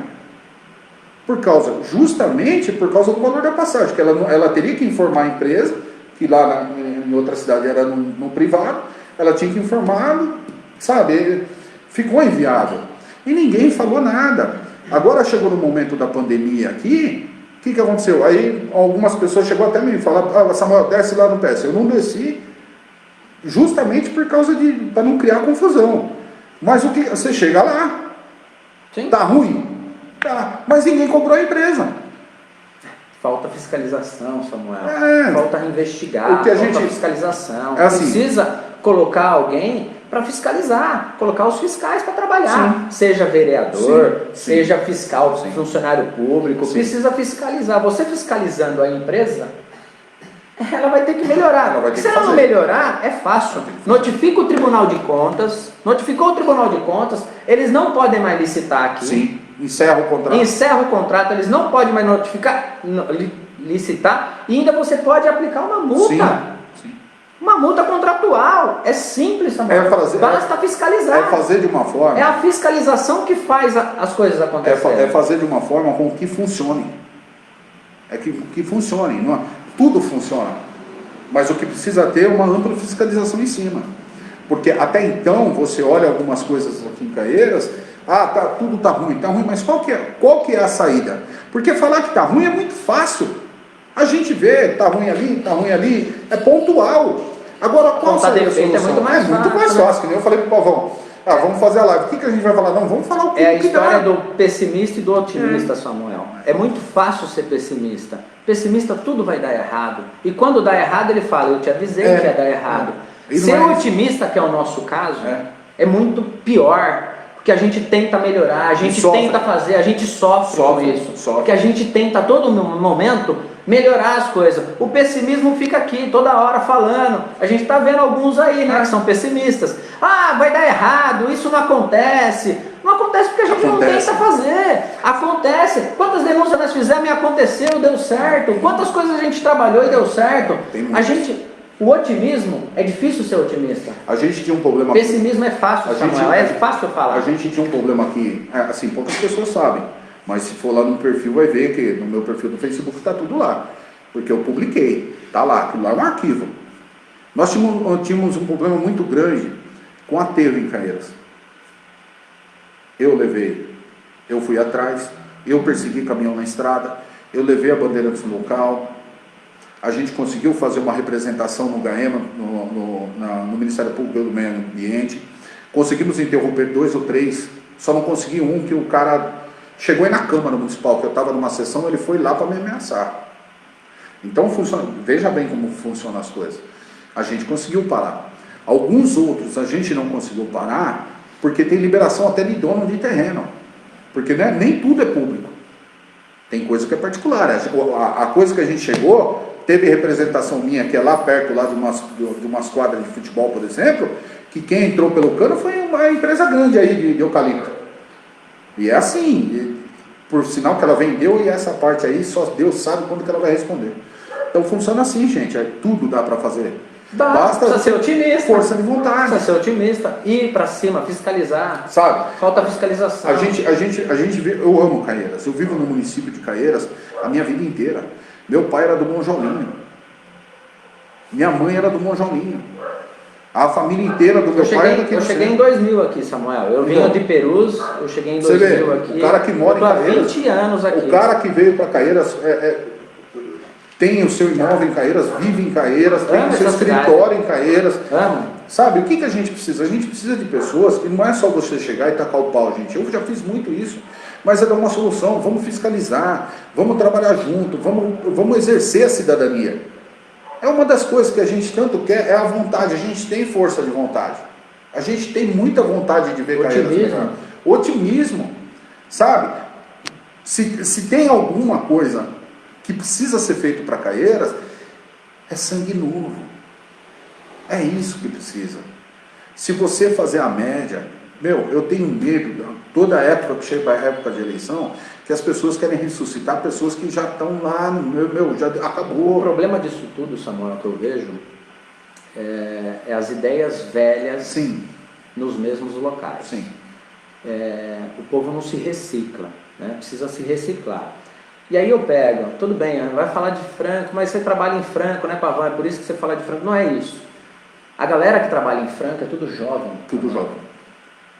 Justamente por causa do valor da passagem, que ela teria que informar a empresa, que lá em outra cidade era no privado, ela tinha que informar, sabe, ficou inviável. E ninguém falou nada. Agora chegou no momento da pandemia aqui, o que aconteceu? Aí algumas pessoas chegou até me falar: Samuel, desce lá no PS. Eu não desci, justamente por causa para não criar confusão. Mas o que você chega lá, Sim. Tá ruim? Tá, mas ninguém cobrou a empresa. Falta fiscalização, Samuel. Falta investigar, falta fiscalização. É assim, precisa colocar alguém para fiscalizar, colocar os fiscais para trabalhar. Seja vereador, seja fiscal, funcionário público, precisa fiscalizar. Você fiscalizando a empresa, ela vai ter que melhorar. Se ela não melhorar, é fácil. Notifica o Tribunal de Contas, notificou o Tribunal de Contas, eles não podem mais licitar aqui. Sim, encerra o contrato. Encerra o contrato, eles não podem mais licitar, e ainda você pode aplicar uma multa. Sim. Uma multa contratual. É simples, Samuel. Basta fiscalizar. É fazer de uma forma... É a fiscalização que faz as coisas acontecerem. É fazer de uma forma com que funcione. Que funcione. Tudo funciona. Mas o que precisa ter é uma ampla fiscalização em cima. Porque até então, você olha algumas coisas aqui em Caieiras, tudo tá ruim, mas qual que é a saída? Porque falar que tá ruim é muito fácil. A gente vê, tá ruim ali, é pontual. Agora, qual seria a solução? É muito mais fácil. Muito mais fácil, que nem eu falei pro Pavão. Vamos fazer a live. O que a gente vai falar? Não, vamos falar o que é a história dá. do pessimista e do otimista, Samuel. É muito fácil ser pessimista. Pessimista, tudo vai dar errado. E quando dá errado, ele fala, eu te avisei que ia dar errado. Ser otimista, que é o nosso caso, é muito pior. Porque a gente tenta melhorar, a gente tenta fazer, a gente sofre com isso. Porque a gente tenta a todo momento melhorar as coisas. O pessimismo fica aqui toda hora falando. A gente está vendo alguns aí, né, que são pessimistas. Vai dar errado, isso não acontece. Não acontece porque a gente não tenta fazer. Acontece. Quantas denúncias nós fizemos e aconteceu, deu certo. Quantas coisas a gente trabalhou e deu certo. O otimismo, é difícil ser otimista. A gente tinha um problema. Pessimismo é fácil, Samuel, é fácil falar. A gente tinha um problema aqui, assim, poucas pessoas sabem, mas se for lá no perfil vai ver que no meu perfil do Facebook está tudo lá, porque eu publiquei, está lá, aquilo lá é um arquivo. Nós tínhamos um problema muito grande com aterro em Caieiras. Eu fui atrás, eu persegui caminhão na estrada, eu levei a bandeira do local. A gente conseguiu fazer uma representação no GAEMA, no Ministério Público do Meio Ambiente. Conseguimos interromper 2 ou 3, só não consegui um que o cara chegou aí na Câmara Municipal, que eu estava numa sessão, ele foi lá para me ameaçar. Então, veja bem como funcionam as coisas. A gente conseguiu parar. Alguns outros a gente não conseguiu parar, porque tem liberação até de dono de terreno. Porque nem tudo é público. Tem coisa que é particular. A coisa que a gente chegou... Teve representação minha, que é lá perto lá de umas quadras de futebol, por exemplo, que quem entrou pelo cano foi uma empresa grande aí de eucalipto. E é assim, por sinal que ela vendeu, e essa parte aí só Deus sabe quando que ela vai responder. Então funciona assim, gente, tudo dá para fazer. Basta precisa ser otimista. Força de vontade. Precisa ser otimista, ir para cima, fiscalizar. Sabe? Falta fiscalização. A gente eu amo Caieiras, eu vivo no município de Caieiras a minha vida inteira. Meu pai era do Monjolinho. Minha mãe era do Monjolinho. A família inteira do meu pai era daqui. Eu cheguei em 2000 aqui, Samuel. Eu vim de Perus, eu cheguei em 2000 aqui. O cara que mora em Caieiras. 20 anos aqui. O cara que veio para Caieiras tem o seu imóvel em Caieiras, vive em Caieiras, tem o seu escritório em Caieiras. Sabe, o que a gente precisa? A gente precisa de pessoas, e não é só você chegar e tacar o pau, gente. Eu já fiz muito isso. Mas é dar uma solução, vamos fiscalizar, vamos trabalhar junto, vamos exercer a cidadania. É uma das coisas que a gente tanto quer, é a vontade, a gente tem força de vontade. A gente tem muita vontade de ver Caieiras melhor. Otimismo, sabe? Se tem alguma coisa que precisa ser feito para Caieiras, é sangue novo. É isso que precisa. Se você fazer a média... eu tenho medo, toda época que chega a época de eleição, que as pessoas querem ressuscitar pessoas que já estão lá, já acabou. O problema disso tudo, Samuel, que eu vejo, é as ideias velhas nos mesmos locais. Sim. O povo não se recicla, né? Precisa se reciclar. E aí eu pego, tudo bem, vai falar de Franco, mas você trabalha em Franco, né, Pavão? É por isso que você fala de Franco. Não é isso. A galera que trabalha em Franco é tudo jovem. Tudo jovem.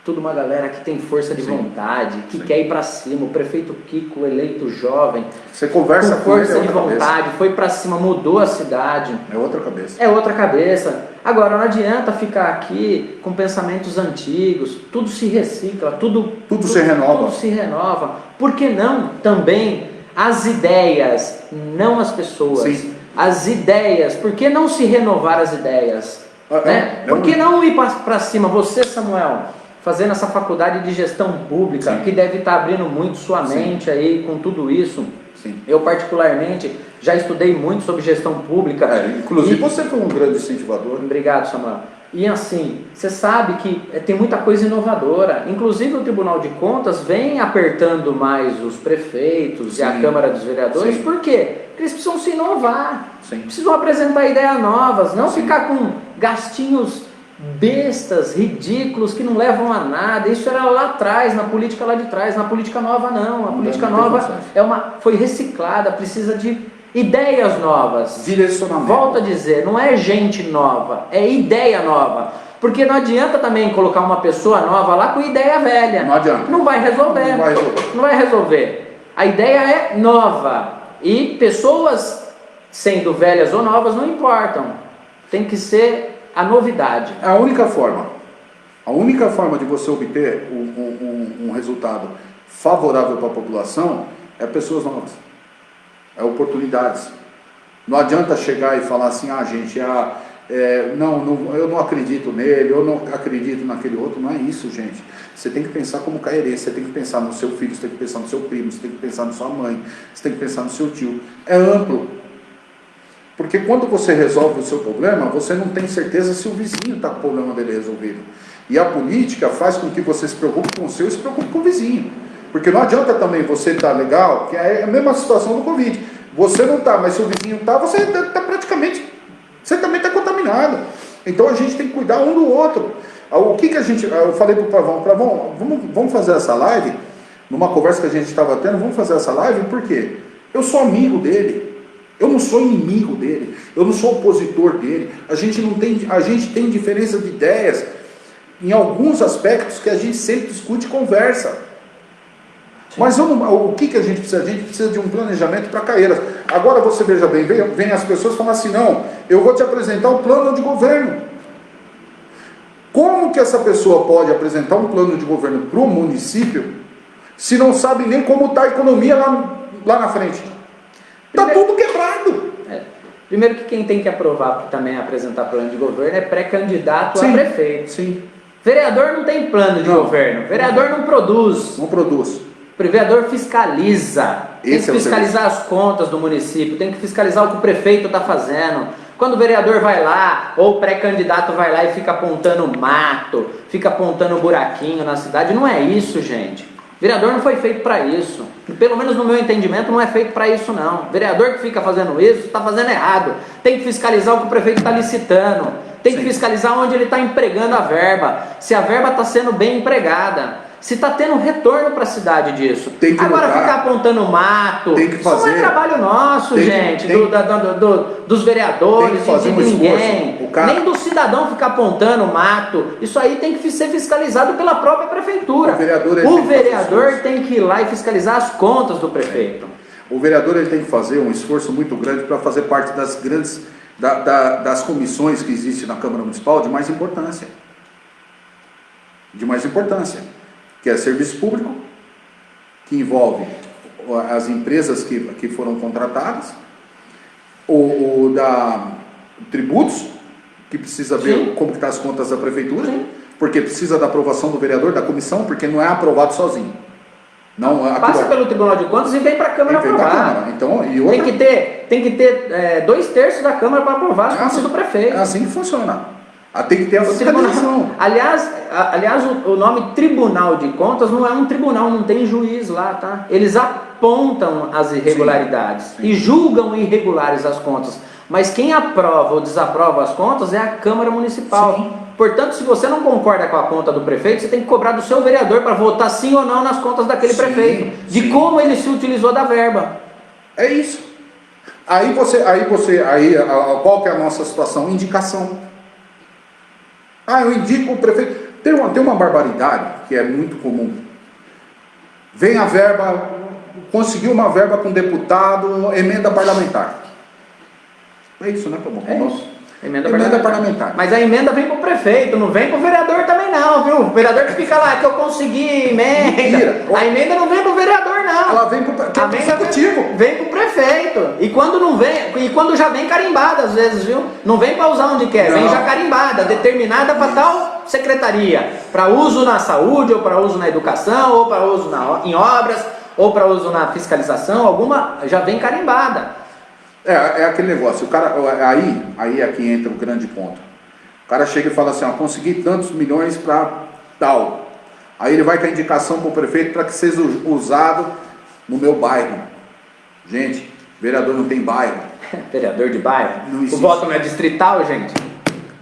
Tudo uma galera que tem força de vontade, que quer ir para cima. O prefeito Kiko, eleito jovem, você conversa com força de vontade, foi para cima, mudou a cidade. É outra cabeça. É outra cabeça. Agora, não adianta ficar aqui com pensamentos antigos, tudo se recicla, tudo se renova. Tudo se renova. Por que não também as ideias, não as pessoas? Sim. As ideias, por que não se renovar as ideias? Por que não ir para cima? Você, Samuel, fazendo essa faculdade de gestão pública, que deve estar abrindo muito sua mente aí com tudo isso. Sim. Eu, particularmente, já estudei muito sobre gestão pública. Inclusive, você foi um grande incentivador. Obrigado, Samuel. E assim, você sabe que tem muita coisa inovadora. Inclusive, o Tribunal de Contas vem apertando mais os prefeitos e a Câmara dos Vereadores. Por quê? Porque eles precisam se inovar. Precisam apresentar ideias novas, não ficar com gastinhos bestas, ridículos, que não levam a nada. Isso era lá atrás, na política lá de trás. Na política nova não. A política nova foi reciclada, precisa de Ideias novas. Direcionamento. Volto a dizer, não é gente nova, é ideia nova. Porque não adianta também colocar uma pessoa nova lá com ideia velha. Não adianta. Não vai resolver. Não vai resolver. Não vai resolver. A ideia é nova. E pessoas, sendo velhas ou novas, não importam. Tem que ser a novidade. É a única forma. A única forma de você obter um resultado favorável para a população é pessoas novas. É oportunidades. Não adianta chegar e falar assim, gente, não, eu não acredito nele, eu não acredito naquele outro. Não é isso, gente. Você tem que pensar como caerês, você tem que pensar no seu filho, você tem que pensar no seu primo, você tem que pensar na sua mãe, você tem que pensar no seu tio. É amplo. Porque quando você resolve o seu problema, você não tem certeza se o vizinho está com o problema dele resolvido. E a política faz com que você se preocupe com o seu e se preocupe com o vizinho. Porque não adianta também você estar legal, que é a mesma situação do Covid. Você não está, mas se o vizinho está, você está praticamente, você também está contaminado. Então a gente tem que cuidar um do outro. O que a gente, eu falei para o Pavão, vamos fazer essa live, numa conversa que a gente estava tendo, vamos fazer essa live, por quê? Eu sou amigo dele. Eu não sou inimigo dele, eu não sou opositor dele. A gente tem diferença de ideias em alguns aspectos que a gente sempre discute e conversa. Sim. Mas o que a gente precisa? A gente precisa de um planejamento para Caieiras. Agora você veja bem, vem as pessoas falar assim, não, eu vou te apresentar um plano de governo. Como que essa pessoa pode apresentar um plano de governo para o município se não sabe nem como está a economia lá na frente? Está tudo quebrado. Primeiro que quem tem que aprovar também apresentar plano de governo é pré-candidato a prefeito. Sim. Vereador não tem plano de governo. Vereador não produz. Não produz. O vereador fiscaliza. Tem que fiscalizar as contas do município. Tem que fiscalizar o que o prefeito está fazendo. Quando o vereador vai lá, ou o pré-candidato vai lá e fica apontando mato, fica apontando buraquinho na cidade, não é isso, gente. Vereador não foi feito para isso. Pelo menos no meu entendimento não é feito para isso não. Vereador que fica fazendo isso está fazendo errado. Tem que fiscalizar o que o prefeito está licitando. Tem que fiscalizar onde ele está empregando a verba. Se a verba está sendo bem empregada. Se está tendo retorno para a cidade disso. Agora ficar apontando mato, isso não é trabalho nosso, gente, dos vereadores, de ninguém, nem do cidadão ficar apontando mato. Isso aí tem que ser fiscalizado pela própria prefeitura. O vereador tem que ir lá e fiscalizar as contas do prefeito. O vereador ele tem que fazer um esforço muito grande para fazer parte das grandes, das comissões que existem na Câmara Municipal de mais importância. Que é serviço público, que envolve as empresas que foram contratadas, tributos, que precisa ver como estão as contas da prefeitura, porque precisa da aprovação do vereador, da comissão, porque não é aprovado sozinho. Passa pelo Tribunal de Contas e vem para a Câmara aprovar. Então, tem que ter 2/3 da Câmara para aprovar as contas do prefeito. É assim que funciona. Tem que ter a fiscalização. Aliás, o nome Tribunal de Contas não é um tribunal, não tem juiz lá, tá? Eles apontam as irregularidades e julgam irregulares as contas. Mas quem aprova ou desaprova as contas é a Câmara Municipal. Sim. Portanto, se você não concorda com a conta do prefeito, você tem que cobrar do seu vereador para votar sim ou não nas contas daquele prefeito. De como ele se utilizou da verba. É isso. Aí qual que é a nossa situação? Indicação. Eu indico o prefeito. Tem uma barbaridade que é muito comum. Vem a verba, conseguiu uma verba com deputado, emenda parlamentar. É isso, né, Pablo? É isso. Emenda parlamentar. Mas a emenda vem pro prefeito, não vem pro vereador também não, viu? O vereador que fica lá, que eu consegui emenda. Mentira. A emenda não vem pro vereador não. Ela vem pro executivo. Vem pro prefeito. E quando não vem, e quando já vem carimbada às vezes, viu? Não vem para usar onde quer, vem já carimbada, determinada para tal secretaria, para uso na saúde, ou para uso na educação, ou para uso em obras, ou para uso na fiscalização, alguma já vem carimbada. É aquele negócio, o cara, aí é que entra o grande ponto. O cara chega e fala assim, consegui tantos milhões para tal. Aí ele vai com a indicação para o prefeito para que seja usado no meu bairro. Gente, vereador não tem bairro. Vereador de bairro? O voto não é distrital, gente?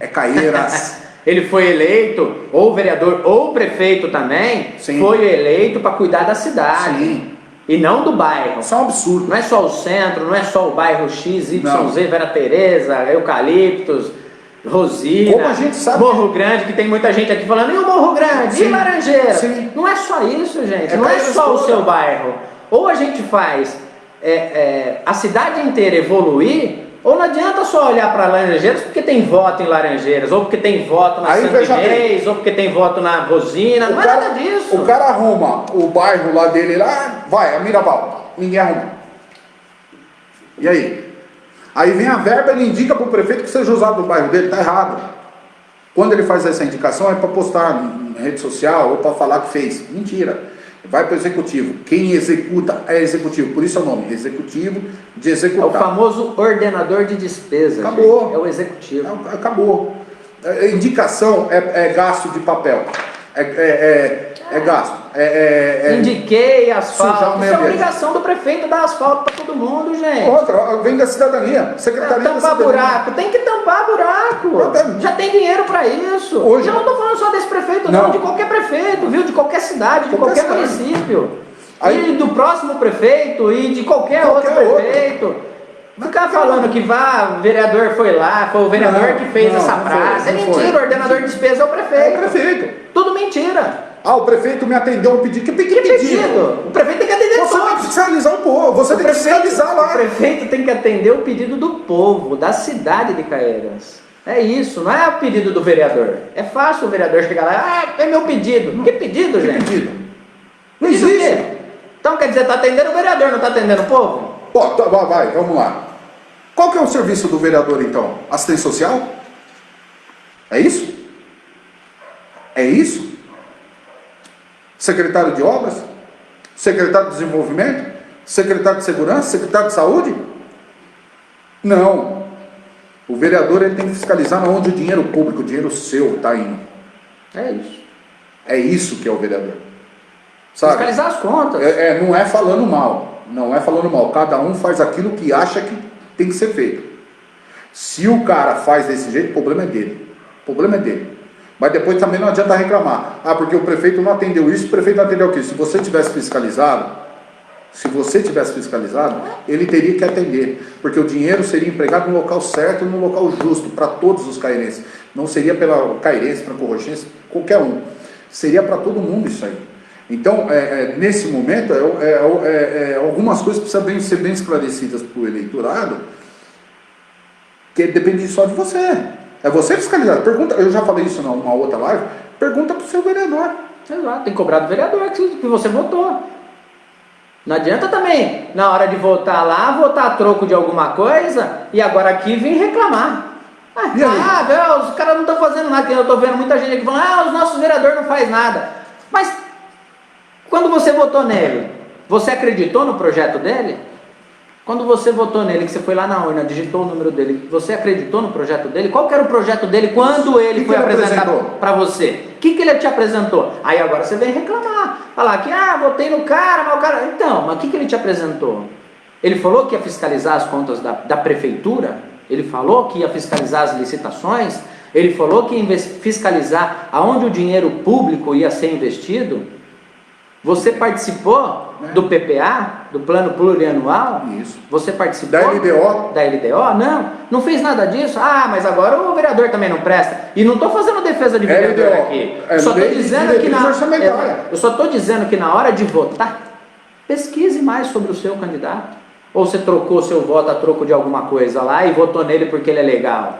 É Caieiras. Ele foi eleito, ou vereador, ou prefeito também, foi eleito para cuidar da cidade. Sim. E não do bairro. Isso é um absurdo. Não é só o centro, não é só o bairro X, Y, Não. Z, Vera Tereza, Eucaliptos, Rosina, Como a gente sabe- Morro Grande, que tem muita gente aqui falando, e o Morro Grande, Sim, e Laranjeira. sim. Não é só isso, gente, É não é Caxias só o toda. seu bairro. Ou a gente faz a cidade inteira evoluir, ou não adianta só olhar para Laranjeiras porque tem voto em Laranjeiras, ou porque tem voto na Aí, Santa veja bem. Inês, ou porque tem voto na Rosina, não é nada disso. O cara arruma o bairro lá dele, lá, vai, a Miraval, ninguém arruma. E aí? Aí vem a verba, ele indica para o prefeito que seja usado no bairro dele, está errado. Quando ele faz essa indicação é para postar na rede social ou para falar que fez. Mentira. Vai para o executivo. Quem executa é executivo. Por isso é o nome, executivo de É o executar. famoso ordenador de despesa. Acabou. Gente. É o executivo. Acabou. Indicação é gasto de papel. É gasto. Indiquei sujar o asfalto. meio Isso é ambiente. obrigação do prefeito dar asfalto para todo mundo, gente. Outra, vem da cidadania. Secretaria da Tampar Cidadania. buraco, tem que tampar buraco. Já tem dinheiro para isso. Hoje- Eu não estou falando só desse prefeito, Não. não, de qualquer prefeito, viu? De qualquer cidade, de Qualquer qualquer cidade. município. Aí- E do próximo prefeito e de qualquer outro prefeito. Ficar falando que o vereador foi lá, foi o vereador Não, que fez não, essa não praça. foi, É não mentira, foi. o ordenador de despesa é o É prefeito. o prefeito. Tudo mentira. Ah, o prefeito me atendeu um pedido. Que Que pedido? O prefeito tem que atender Você tem que todos. fiscalizar o povo. Você tem que fiscalizar O lá. prefeito tem que atender o pedido do povo, da cidade de Caeiras. É isso, não é o pedido do vereador. É fácil o vereador chegar lá, é meu pedido. Que pedido, Que gente? pedido? Não Pedido o existe. quê? Então quer dizer, está atendendo o vereador, não está atendendo o povo? Ó, tá, vai, vamos lá. Qual que é o serviço do vereador, então? Assistência social? É isso? É isso? Secretário de Obras? Secretário de Desenvolvimento? Secretário de Segurança? Secretário de Saúde? Não. O vereador ele tem que fiscalizar onde o dinheiro público, o dinheiro seu, está indo. É isso. É isso que é o vereador. Sabe? Fiscalizar as contas. Não é falando mal. Não é falando mal. Cada um faz aquilo que acha que tem que ser feito. Se o cara faz desse jeito, o problema é dele. O problema é dele. Mas depois também não adianta reclamar. Ah, porque o prefeito não atendeu isso, o prefeito não atendeu aquilo. Se você tivesse fiscalizado, ele teria que atender. Porque o dinheiro seria empregado no local certo, no local justo, para todos os cairenses. Não seria pela cairense, para corrochense, qualquer um. Seria para todo mundo isso aí. Então, nesse momento, algumas coisas precisam ser bem esclarecidas para o eleitorado, que depende só de você. É você fiscalizar. Pergunta, eu já falei isso numa outra live, pergunta para o seu vereador. Exato, tem que cobrar do vereador que você votou. Não adianta também, na hora de votar lá, votar a troco de alguma coisa e agora aqui vir reclamar. E aí? Os caras não estão fazendo nada. Eu estou vendo muita gente aqui falando, os nossos vereadores não fazem nada. Mas quando você votou nele, você acreditou no projeto dele? Quando você votou nele, que você foi lá na urna, digitou o número dele, você acreditou no projeto dele? Qual que era o projeto dele quando ele foi apresentado para você? O que ele te apresentou? Aí agora você vem reclamar, falar que, votei no cara, mas o cara... Então, mas o que ele te apresentou? Ele falou que ia fiscalizar as contas da prefeitura? Ele falou que ia fiscalizar as licitações? Ele falou que ia fiscalizar aonde o dinheiro público ia ser investido? Você participou do PPA, do Plano Plurianual? Isso. Você participou? Da LDO? Da LDO? Não fez nada disso? Mas agora o vereador também não presta. E não estou fazendo defesa de vereador LDO. aqui. Só estou dizendo que eu só estou dizendo que na hora de votar, pesquise mais sobre o seu candidato. Ou você trocou seu voto a troco de alguma coisa lá e votou nele porque ele é legal.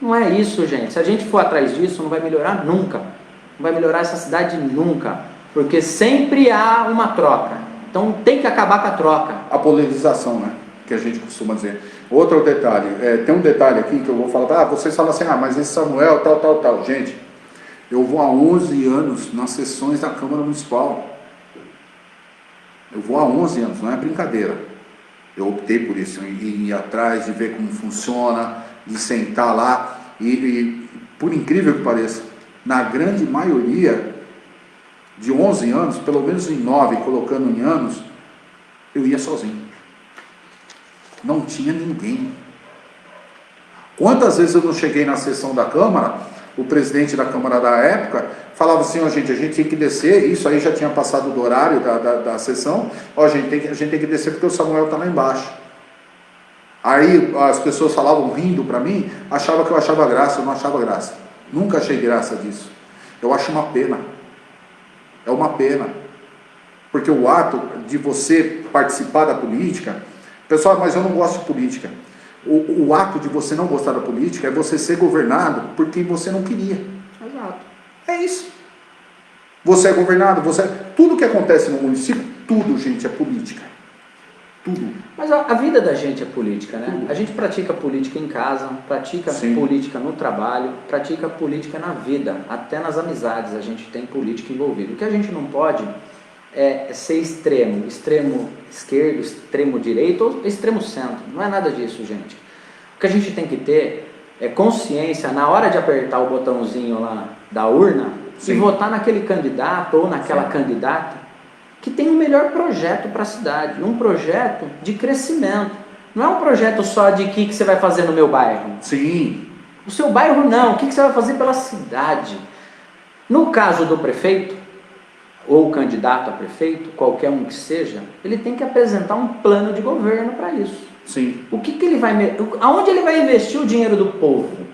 Não é isso, gente. Se a gente for atrás disso, não vai melhorar nunca. Não vai melhorar essa cidade nunca. Porque sempre há uma troca. Então tem que acabar com a troca. A polarização, né? Que a gente costuma dizer. Outro detalhe, tem um detalhe aqui que eu vou falar, vocês falam assim, mas esse Samuel, tal. Gente, eu vou há 11 anos nas sessões da Câmara Municipal. Eu vou há 11 anos, não é brincadeira. Eu optei por isso, em ir atrás, de ver como funciona, de sentar lá, e por incrível que pareça, na grande maioria de 11 anos, pelo menos em 9, colocando em anos, eu ia sozinho. Não tinha ninguém. Quantas vezes eu não cheguei na sessão da Câmara, o presidente da Câmara da época falava assim, ó, gente, a gente tem que descer, isso aí já tinha passado do horário da sessão, ó, a gente tem que descer porque o Samuel está lá embaixo. Aí as pessoas falavam rindo para mim, achava que eu achava graça, eu não achava graça. Nunca achei graça disso. Eu acho uma pena. É uma pena. Porque o ato de você participar da política, pessoal, mas eu não gosto de política. O ato de você não gostar da política é você ser governado por quem você não queria. Exato. É isso. Você é governado, tudo que acontece no município, tudo, gente, é política. Tudo. Mas a vida da gente é política, né? Tudo. A gente pratica política em casa, pratica Sim. política no trabalho, pratica política na vida, até nas amizades a gente tem política envolvida. O que a gente não pode é ser extremo esquerdo, extremo direito ou extremo centro. Não é nada disso, gente. O que a gente tem que ter é consciência na hora de apertar o botãozinho lá da urna e votar naquele candidato ou naquela candidata que tem o melhor projeto para a cidade, um projeto de crescimento. Não é um projeto só de o que você vai fazer no meu bairro. Sim. O seu bairro não, o que você vai fazer pela cidade. No caso do prefeito, ou candidato a prefeito, qualquer um que seja, ele tem que apresentar um plano de governo para isso. Sim. Aonde ele vai investir o dinheiro do povo?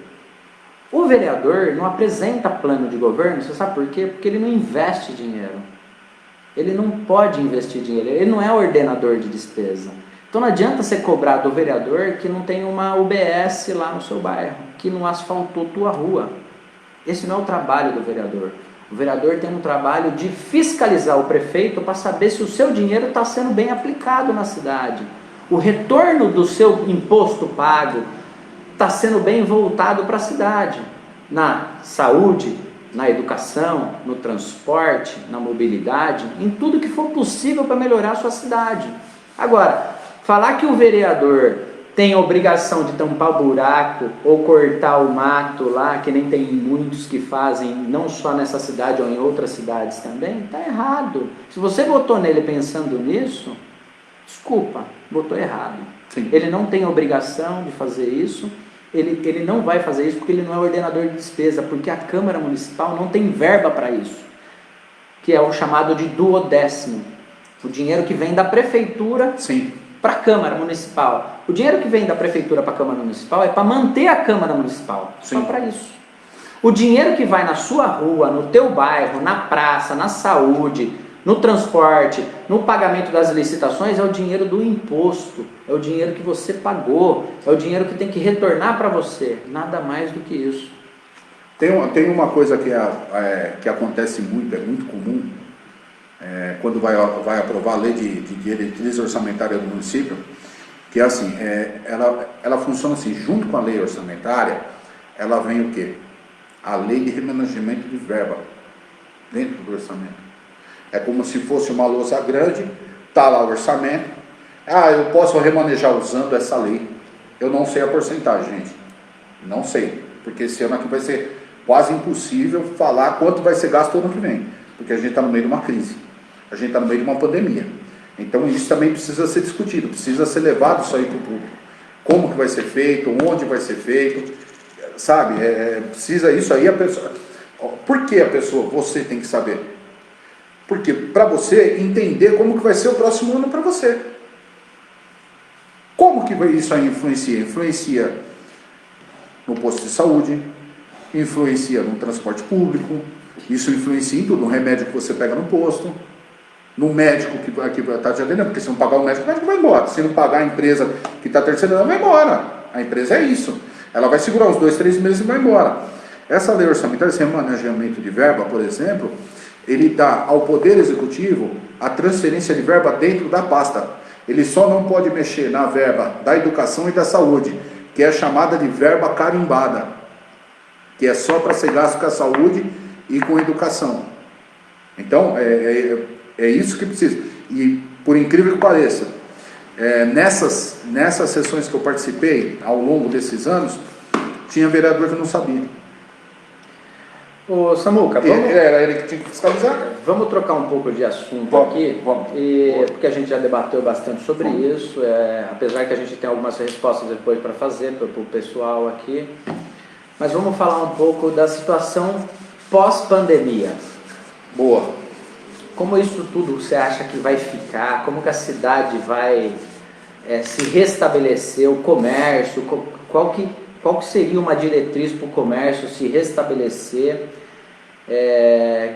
O vereador não apresenta plano de governo, você sabe por quê? Porque ele não investe dinheiro. Ele não pode investir dinheiro, ele não é ordenador de despesa. Então não adianta você cobrar do vereador que não tem uma UBS lá no seu bairro, que não asfaltou tua rua. Esse não é o trabalho do vereador. O vereador tem um trabalho de fiscalizar o prefeito para saber se o seu dinheiro está sendo bem aplicado na cidade. O retorno do seu imposto pago está sendo bem voltado para a cidade. Na saúde, na educação, no transporte, na mobilidade, em tudo que for possível para melhorar a sua cidade. Agora, falar que o vereador tem a obrigação de tampar buraco ou cortar o mato lá, que nem tem muitos que fazem, não só nessa cidade ou em outras cidades também, está errado. Se você votou nele pensando nisso, desculpa, votou errado. Sim. Ele não tem obrigação de fazer isso. Ele não vai fazer isso porque ele não é ordenador de despesa, porque a Câmara Municipal não tem verba para isso, que é o chamado de duodécimo, o dinheiro que vem da Prefeitura para a Câmara Municipal. O dinheiro que vem da Prefeitura para a Câmara Municipal é para manter a Câmara Municipal, só para isso. O dinheiro que vai na sua rua, no teu bairro, na praça, na saúde, no transporte, no pagamento das licitações, é o dinheiro do imposto, é o dinheiro que você pagou, é o dinheiro que tem que retornar para você, nada mais do que isso. Tem uma coisa que acontece muito, é muito comum, quando vai aprovar a lei de diretriz orçamentária do município, que é assim, ela funciona assim, junto com a lei orçamentária, ela vem o quê? A lei de remanejamento de verba, dentro do orçamento. É como se fosse uma lousa grande, está lá o orçamento. Eu posso remanejar usando essa lei. Eu não sei a porcentagem, gente. Não sei. Porque esse ano aqui vai ser quase impossível falar quanto vai ser gasto ano que vem. Porque a gente está no meio de uma crise. A gente está no meio de uma pandemia. Então isso também precisa ser discutido. Precisa ser levado isso aí para o público. Como que vai ser feito, onde vai ser feito. Sabe? Precisa isso aí a pessoa... Por que a pessoa? Você tem que saber. Porque para você entender como que vai ser o próximo ano para você. Como que isso aí influencia? Influencia no posto de saúde, influencia no transporte público, isso influencia em tudo, no remédio que você pega no posto, no médico que vai estar te atendendo, porque se não pagar o médico vai embora. Se não pagar a empresa que está terceirizando, vai embora. A empresa é isso. Ela vai segurar uns 2, 3 meses e vai embora. Essa lei orçamentária, esse remanejamento de verba, por exemplo, ele dá ao Poder Executivo a transferência de verba dentro da pasta. Ele só não pode mexer na verba da educação e da saúde, que é chamada de verba carimbada, que é só para ser gasto com a saúde e com a educação. Então, é isso que precisa. E, por incrível que pareça, nessas sessões que eu participei, ao longo desses anos, tinha vereador que não sabia. Ô Samuca, era ele que tinha que fiscalizar. Vamos trocar um pouco de assunto aqui, porque a gente já debateu bastante sobre isso, apesar que a gente tem algumas respostas depois para fazer para o pessoal aqui. Mas vamos falar um pouco da situação pós-pandemia. Boa. Como isso tudo você acha que vai ficar? Como que a cidade vai se restabelecer? O comércio? Qual que seria uma diretriz para o comércio se restabelecer?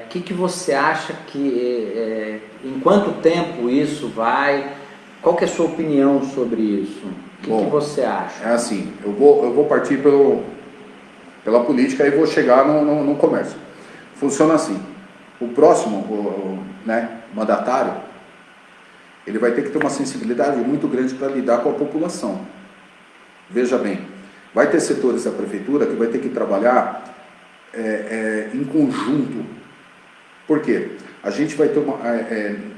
Que você acha que, em quanto tempo isso vai? Qual que é a sua opinião sobre isso? O que você acha? É assim, eu vou partir pela política e vou chegar no comércio. Funciona assim, o próximo mandatário, ele vai ter que ter uma sensibilidade muito grande para lidar com a população. Veja bem, vai ter setores da prefeitura que vai ter que trabalhar em conjunto. Por quê? A gente vai ter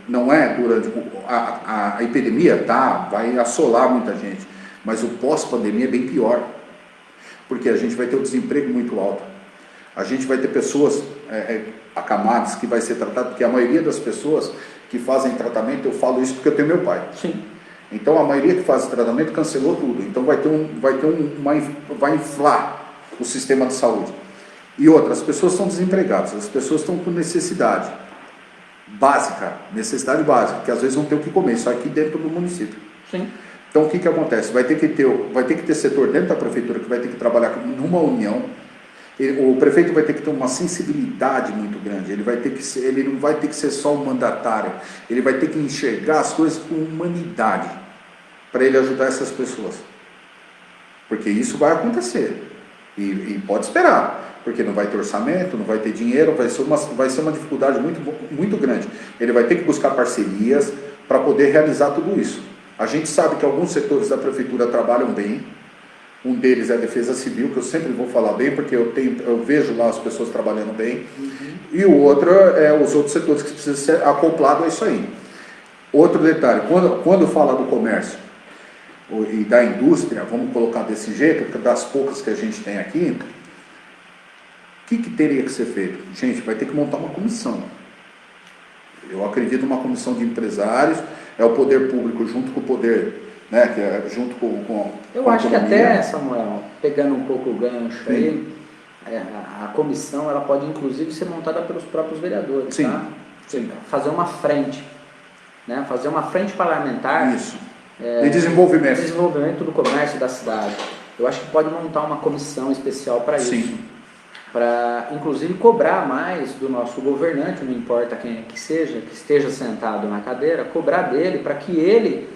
não é durante a epidemia, vai assolar muita gente, mas o pós-pandemia é bem pior, porque a gente vai ter o desemprego muito alto, a gente vai ter pessoas acamadas que vai ser tratado, porque a maioria das pessoas que fazem tratamento, eu falo isso porque eu tenho meu pai. Sim. Então a maioria que faz tratamento cancelou tudo, então vai inflar o sistema de saúde. E outra, as pessoas estão desempregadas, as pessoas estão com necessidade básica, que às vezes não tem o que comer, só aqui dentro do município. Sim. Então o que acontece? Vai ter que ter setor dentro da prefeitura que vai ter que trabalhar numa união. O prefeito vai ter que ter uma sensibilidade muito grande, ele não vai ter que ser só um mandatário, ele vai ter que enxergar as coisas com humanidade, para ele ajudar essas pessoas. Porque isso vai acontecer, e pode esperar, porque não vai ter orçamento, não vai ter dinheiro, vai ser uma dificuldade muito, muito grande. Ele vai ter que buscar parcerias para poder realizar tudo isso. A gente sabe que alguns setores da prefeitura trabalham bem. Um deles é a Defesa Civil, que eu sempre vou falar bem, porque eu vejo lá as pessoas trabalhando bem. Uhum. E o outro é os outros setores que precisam ser acoplados a isso aí. Outro detalhe, quando fala do comércio e da indústria, vamos colocar desse jeito, das poucas que a gente tem aqui, o que teria que ser feito? Gente, vai ter que montar uma comissão. Eu acredito numa comissão de empresários, é o poder público junto com o poder... que é junto com eu acho que até, Samuel, pegando um pouco o gancho aí, a comissão ela pode inclusive ser montada pelos próprios vereadores. Sim. Tá? Sim. Fazer uma frente, fazer uma frente parlamentar. Isso. De desenvolvimento. Desenvolvimento do comércio da cidade. Eu acho que pode montar uma comissão especial para isso. Sim. Para inclusive cobrar mais do nosso governante, não importa quem que seja, que esteja sentado na cadeira, cobrar dele para que ele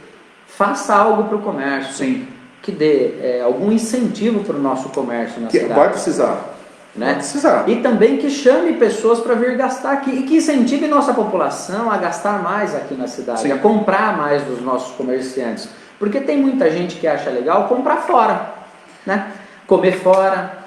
faça algo para o comércio. Sim. Que dê algum incentivo para o nosso comércio na cidade. Vai precisar. Né? Vai precisar. E também que chame pessoas para vir gastar aqui e que incentive nossa população a gastar mais aqui na cidade, sim, a comprar mais dos nossos comerciantes. Porque tem muita gente que acha legal comprar fora, né? Comer fora,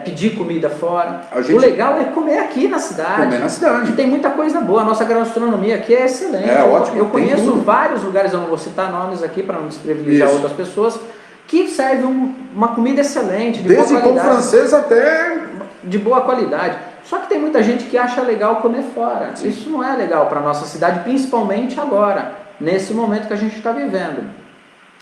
pedir comida fora. O legal é comer aqui na cidade. Comer na cidade. E tem muita coisa boa. A nossa gastronomia aqui é excelente. É ótimo. Eu conheço vários lugares, eu não vou citar nomes aqui para não desprivilegiar outras pessoas, que servem uma comida excelente, de desde boa qualidade. Desde pão francês até... De boa qualidade. Só que tem muita gente que acha legal comer fora. Sim. Isso não é legal para a nossa cidade, principalmente agora, nesse momento que a gente está vivendo.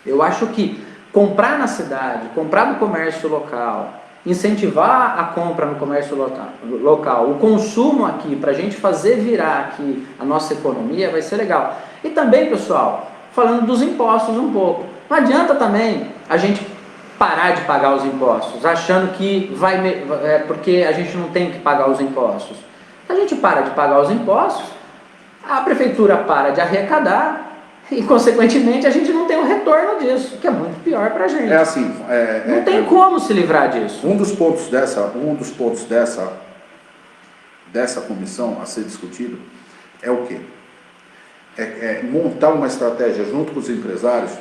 Eu acho que comprar na cidade, comprar do comércio local, incentivar a compra no comércio local, o consumo aqui, para a gente fazer virar aqui a nossa economia, vai ser legal. E também, pessoal, falando dos impostos um pouco, não adianta também a gente parar de pagar os impostos, achando que porque a gente não tem que pagar os impostos. A gente para de pagar os impostos, a prefeitura para de arrecadar, e, consequentemente, a gente não tem um retorno disso, que é muito pior para a gente. É assim... não tem como se livrar disso. Um dos pontos dessa comissão a ser discutido é o quê? Montar uma estratégia junto com os empresários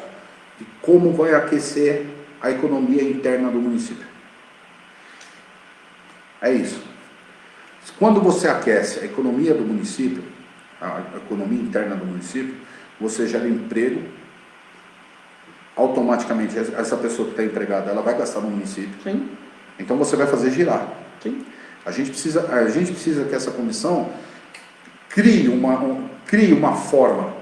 de como vai aquecer a economia interna do município. É isso. Quando você aquece a economia do município, a economia interna do município, você gera emprego, automaticamente essa pessoa que está empregada, ela vai gastar no município. Sim. Então você vai fazer girar. Sim. A gente precisa que essa comissão crie uma forma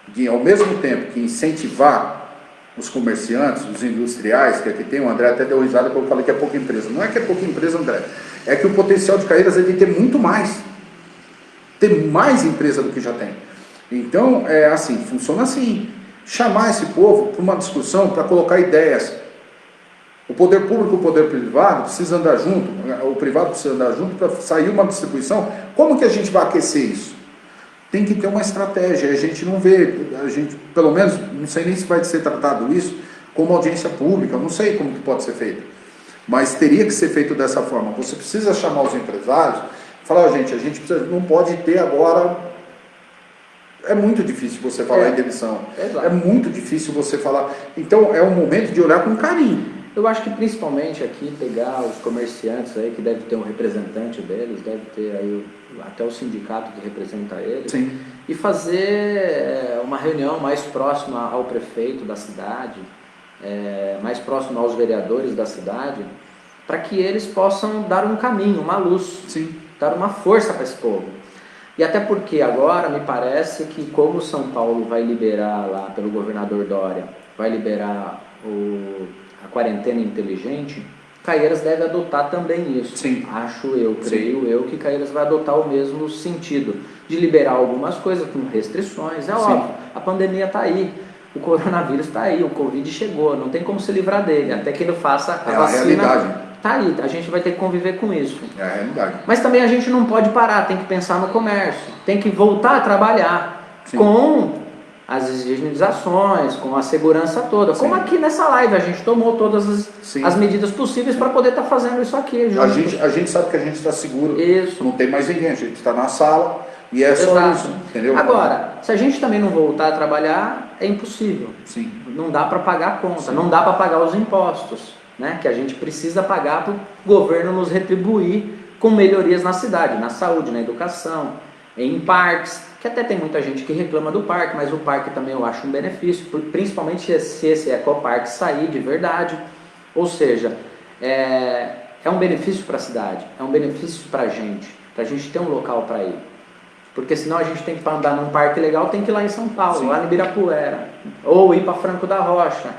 de, ao mesmo tempo que incentivar os comerciantes, os industriais, que aqui tem, o André até deu risada quando eu falei que é pouca empresa. Não é que é pouca empresa, André, é que o potencial de Caieiras é de ter muito mais. Ter mais empresa do que já tem. Então, é assim, funciona assim. Chamar esse povo para uma discussão, para colocar ideias. O poder público e o poder privado precisam andar junto, o privado precisa andar junto para sair uma distribuição. Como que a gente vai aquecer isso? Tem que ter uma estratégia, a gente não vê, a gente, pelo menos, não sei nem se vai ser tratado isso como audiência pública, não sei como que pode ser feito, mas teria que ser feito dessa forma. Você precisa chamar os empresários, falar, gente, a gente precisa, não pode ter agora, é muito difícil você falar em demissão, é muito difícil você falar, então é um momento de olhar com carinho. Eu acho que principalmente aqui pegar os comerciantes aí, que deve ter um representante deles, deve ter aí até o sindicato que representa eles, Sim. E fazer uma reunião mais próxima ao prefeito da cidade, mais próxima aos vereadores da cidade, para que eles possam dar um caminho, uma luz, Sim. dar uma força para esse povo. E até porque agora me parece que como São Paulo vai liberar lá pelo governador Dória, vai liberar a quarentena inteligente, Caieiras deve adotar também isso. Sim. Acho eu, creio eu, que Caieiras vai adotar o mesmo sentido, de liberar algumas coisas com restrições, é óbvio, a pandemia está aí, o coronavírus está aí, o Covid chegou, não tem como se livrar dele, até que ele faça a vacina. A realidade. Está aí, a gente vai ter que conviver com isso. É a realidade. Mas também a gente não pode parar, tem que pensar no comércio, tem que voltar a trabalhar com as higienizações, com a segurança toda. Como aqui nessa live, a gente tomou todas as medidas possíveis para poder estar fazendo isso aqui. A gente sabe que a gente está seguro, isso. Não tem mais ninguém, a gente está na sala e é só isso, entendeu? Agora, se a gente também não voltar a trabalhar, é impossível. Sim. Não dá para pagar a conta, não dá para pagar os impostos, né? Que a gente precisa pagar para o governo nos retribuir com melhorias na cidade, na saúde, na educação, em parques, que até tem muita gente que reclama do parque, mas o parque também eu acho um benefício, principalmente se esse ecoparque sair de verdade, ou seja, é um benefício para a cidade, é um benefício para a gente ter um local para ir, porque senão a gente tem que andar num parque legal, tem que ir lá em São Paulo, lá em Ibirapuera, ou ir para Franco da Rocha,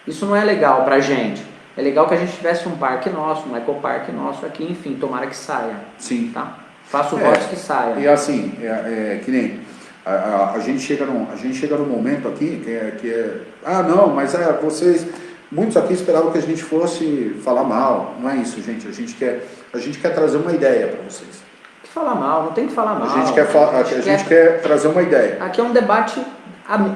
isso não é legal para a gente, é legal que a gente tivesse um parque nosso, um ecoparque nosso aqui, enfim, tomara que saia. Sim. Tá? Faço votos que saia. E assim, que nem a gente chega num momento aqui que é não, mas vocês, muitos aqui esperavam que a gente fosse falar mal. Não é isso, gente. A gente quer trazer uma ideia para vocês. Tem que falar mal, não tem que falar mal. A gente quer trazer uma ideia. Aqui é um debate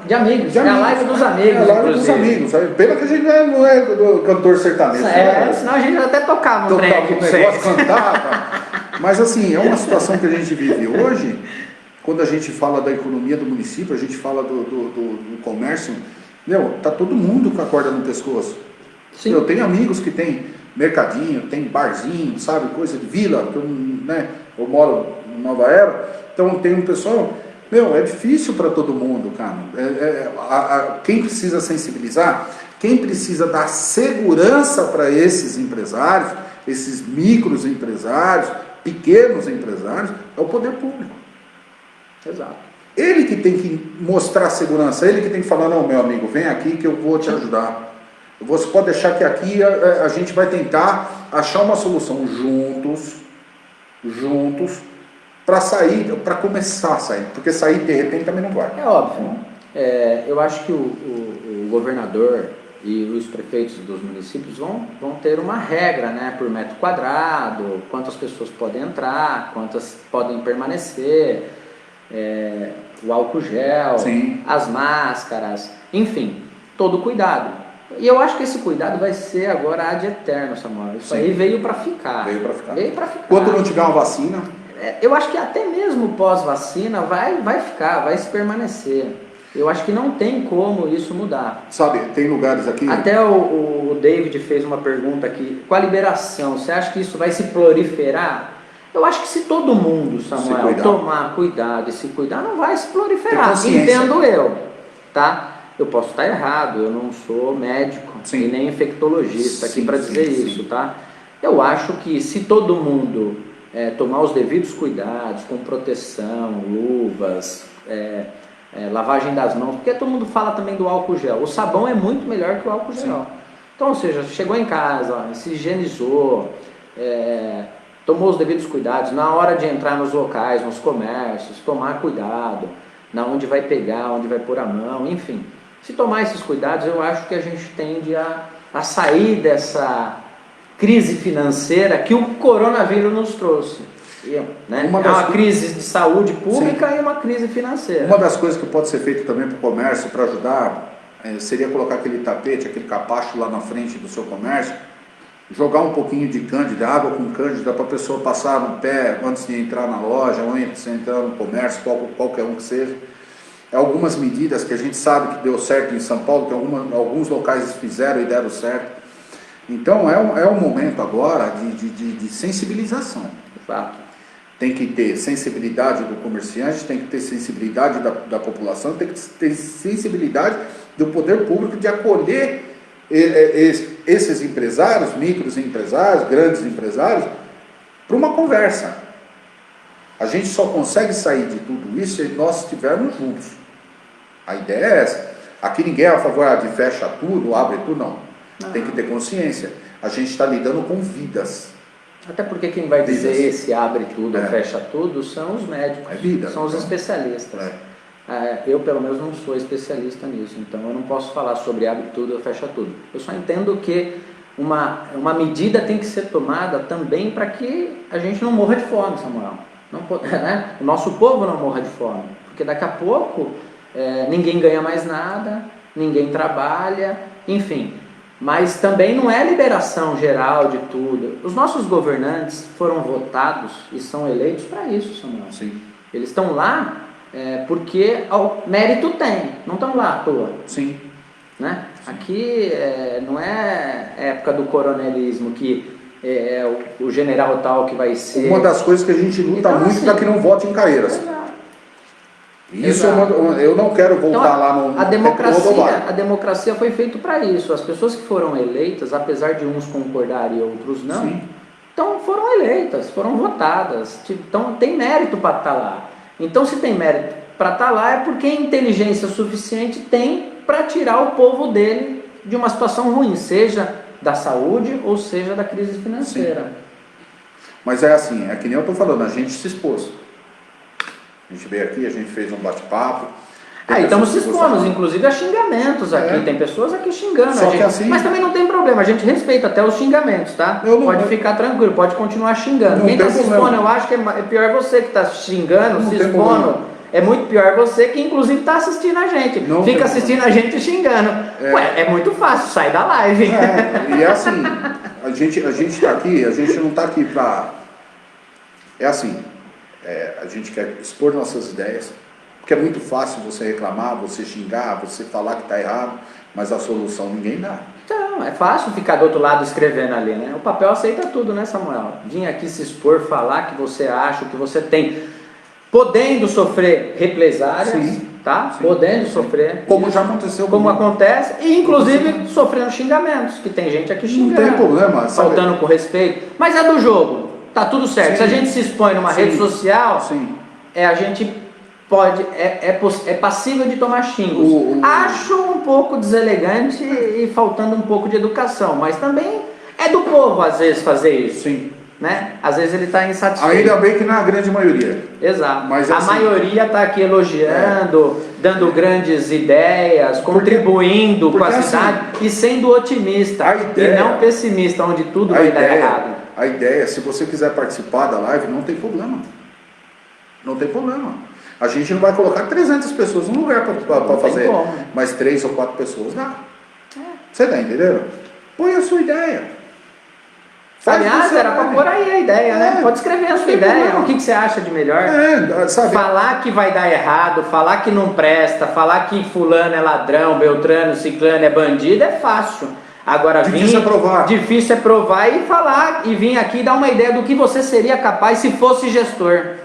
de amigos. É a live dos amigos. É a live dos amigos. Pena que a gente não é do cantor sertanejo. Senão a gente até tocava um trem aqui pra vocês. Cantava. Mas assim, é uma situação que a gente vive hoje, quando a gente fala da economia do município, a gente fala do comércio, tá todo mundo com a corda no pescoço. Sim. Eu tenho amigos que tem mercadinho, tem barzinho, sabe, coisa de vila, eu moro em Nova Era, então tem um pessoal, é difícil para todo mundo, cara. Quem precisa sensibilizar, quem precisa dar segurança para esses empresários, esses micros empresários, pequenos empresários, é o poder público. Exato. Ele que tem que mostrar segurança, ele que tem que falar, não, meu amigo, vem aqui que eu vou te ajudar. Você pode deixar que aqui a gente vai tentar achar uma solução juntos, para sair, para começar a sair, porque sair de repente também não vai. É óbvio. Eu acho que o governador e os prefeitos dos municípios vão ter uma regra, né, por metro quadrado, quantas pessoas podem entrar, quantas podem permanecer, o álcool gel, as máscaras, enfim, todo cuidado. E eu acho que esse cuidado vai ser agora ad eterno, Samuel. Isso aí veio para ficar. Veio para ficar. Quando não tiver uma vacina... Eu acho que até mesmo pós-vacina vai ficar, vai se permanecer. Eu acho que não tem como isso mudar. Sabe, tem lugares aqui... Até o David fez uma pergunta aqui. Com a liberação, você acha que isso vai se proliferar? Eu acho que se todo mundo, Samuel, tomar cuidado e se cuidar, não vai se proliferar. Entendo eu, tá? Eu posso estar errado, eu não sou médico e nem infectologista aqui para dizer isso, tá? Eu acho que se todo mundo tomar os devidos cuidados, com proteção, luvas, lavagem das mãos, porque todo mundo fala também do álcool gel. O sabão é muito melhor que o álcool gel. Sim. Então, ou seja, chegou em casa, se higienizou, tomou os devidos cuidados, na hora de entrar nos locais, nos comércios, tomar cuidado, na onde vai pegar, onde vai pôr a mão, enfim. Se tomar esses cuidados, eu acho que a gente tende a sair dessa crise financeira que o coronavírus nos trouxe. Né? É uma crise de saúde pública. Sim. E uma crise financeira. Uma das coisas que pode ser feito também para o comércio, para ajudar, seria colocar aquele tapete, aquele capacho lá na frente do seu comércio, jogar um pouquinho de cândida, água com cândida, para a pessoa passar no pé antes de entrar na loja, ou antes de entrar no comércio, qualquer um que seja. Algumas medidas que a gente sabe que deu certo em São Paulo, que alguns locais fizeram e deram certo. Então é um momento agora de sensibilização. Fato. Tem que ter sensibilidade do comerciante, tem que ter sensibilidade da população, tem que ter sensibilidade do poder público de acolher esses empresários, microempresários, grandes empresários, para uma conversa. A gente só consegue sair de tudo isso se nós estivermos juntos. A ideia é essa. Aqui ninguém é a favor de fecha tudo, abre tudo, não. Tem que ter consciência. A gente está lidando com vidas. Até porque quem vai dizer se abre tudo ou fecha tudo são os médicos, são os especialistas. Eu, pelo menos, não sou especialista nisso, então eu não posso falar sobre abre tudo ou fecha tudo. Eu só entendo que uma medida tem que ser tomada também para que a gente não morra de fome, Samuel. Né? O nosso povo não morra de fome, porque daqui a pouco ninguém ganha mais nada, ninguém trabalha, enfim. Mas também não é liberação geral de tudo. Os nossos governantes foram votados e são eleitos para isso, Samuel. Sim. Eles estão lá porque mérito tem, não estão lá à toa. Sim. Né? Sim. Aqui não é época do coronelismo que o general tal que vai ser... Uma das coisas que a gente luta então, muito para que não vote em Caieiras. Isso eu não quero voltar lá no... A democracia foi feita para isso. As pessoas que foram eleitas, apesar de uns concordarem e outros não, sim, então foram eleitas, foram votadas. Então tem mérito para estar lá. Então se tem mérito para estar lá é porque inteligência suficiente tem para tirar o povo dele de uma situação ruim, seja da saúde ou seja da crise financeira. Sim. Mas é assim, é que nem eu estou falando, a gente se expôs. A gente veio aqui, a gente fez um bate-papo. Estamos se expondo, inclusive a xingamentos aqui. Tem pessoas aqui xingando Só a gente. Que assim, mas também não tem problema, a gente respeita até os xingamentos, tá? Pode ficar tranquilo, pode continuar xingando. Quem está se expondo, eu acho que é pior você que está xingando, se expondo. É muito pior você que inclusive está assistindo a gente. Fica assistindo a gente xingando. É muito fácil, sai da live. E é assim, a gente está aqui, a gente não está aqui para... É assim... a gente quer expor nossas ideias, porque é muito fácil você reclamar, você xingar, você falar que está errado, mas a solução ninguém dá. Então, é fácil ficar do outro lado escrevendo ali, né? O papel aceita tudo, né, Samuel? Vir aqui se expor, falar que você acha, o que você tem, podendo sofrer represálias, sim, tá? Sim, podendo sofrer. Como já aconteceu. Como acontece, e inclusive sofrendo xingamentos, que tem gente aqui xingando. Não tem problema. Faltando com respeito, mas é do jogo. Tá tudo certo. Sim. Se a gente se expõe numa rede social, sim, a gente pode, é passível de tomar xingos. Acho um pouco deselegante e faltando um pouco de educação, mas também é do povo às vezes fazer isso. Sim. Né? Às vezes ele está insatisfeito. Ainda bem que não é a grande maioria. Exato. Mas, assim, a maioria está aqui elogiando, dando grandes ideias, contribuindo com a cidade, assim, e sendo otimista e não pessimista, onde tudo vai dar errado. A ideia, se você quiser participar da live, não tem problema. Não tem problema. A gente não vai colocar 300 pessoas no lugar para fazer, mas 3 ou 4 pessoas dá. Você está entendendo? Põe a sua ideia. Aliás, era para pôr aí a ideia, né? Pode escrever a sua ideia, o que você acha de melhor. Sabe? Falar que vai dar errado, falar que não presta, falar que fulano é ladrão, beltrano, ciclano é bandido, é fácil. Agora, difícil é provar e falar, e vir aqui dar uma ideia do que você seria capaz se fosse gestor.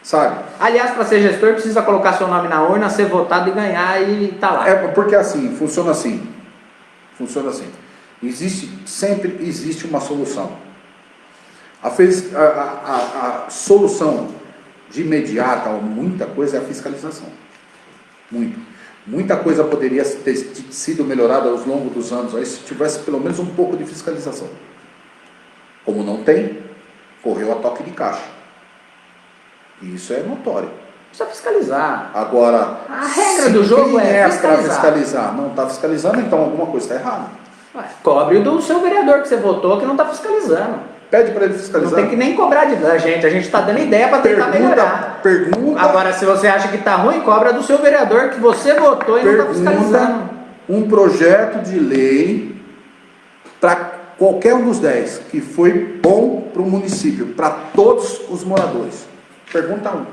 Sabe? Aliás, para ser gestor, precisa colocar seu nome na urna, ser votado e ganhar e tá lá. Porque assim, funciona assim. Sempre existe uma solução. A solução de imediata, muita coisa é a fiscalização. Muita coisa poderia ter sido melhorada ao longo dos anos, aí, se tivesse pelo menos um pouco de fiscalização. Como não tem, correu a toque de caixa. E isso é notório. Precisa fiscalizar. Agora, a regra do jogo é fiscalizar. Não está fiscalizando, então alguma coisa está errada. Cobre o do seu vereador que você votou que não está fiscalizando. Pede para ele fiscalizar. Não tem que nem cobrar da gente, a gente está dando ideia para tentar melhorar. Pergunta. Agora, se você acha que está ruim, cobra do seu vereador que você votou e não está fiscalizando. Um projeto de lei para qualquer um dos 10 que foi bom para o município, para todos os moradores. Pergunta 1.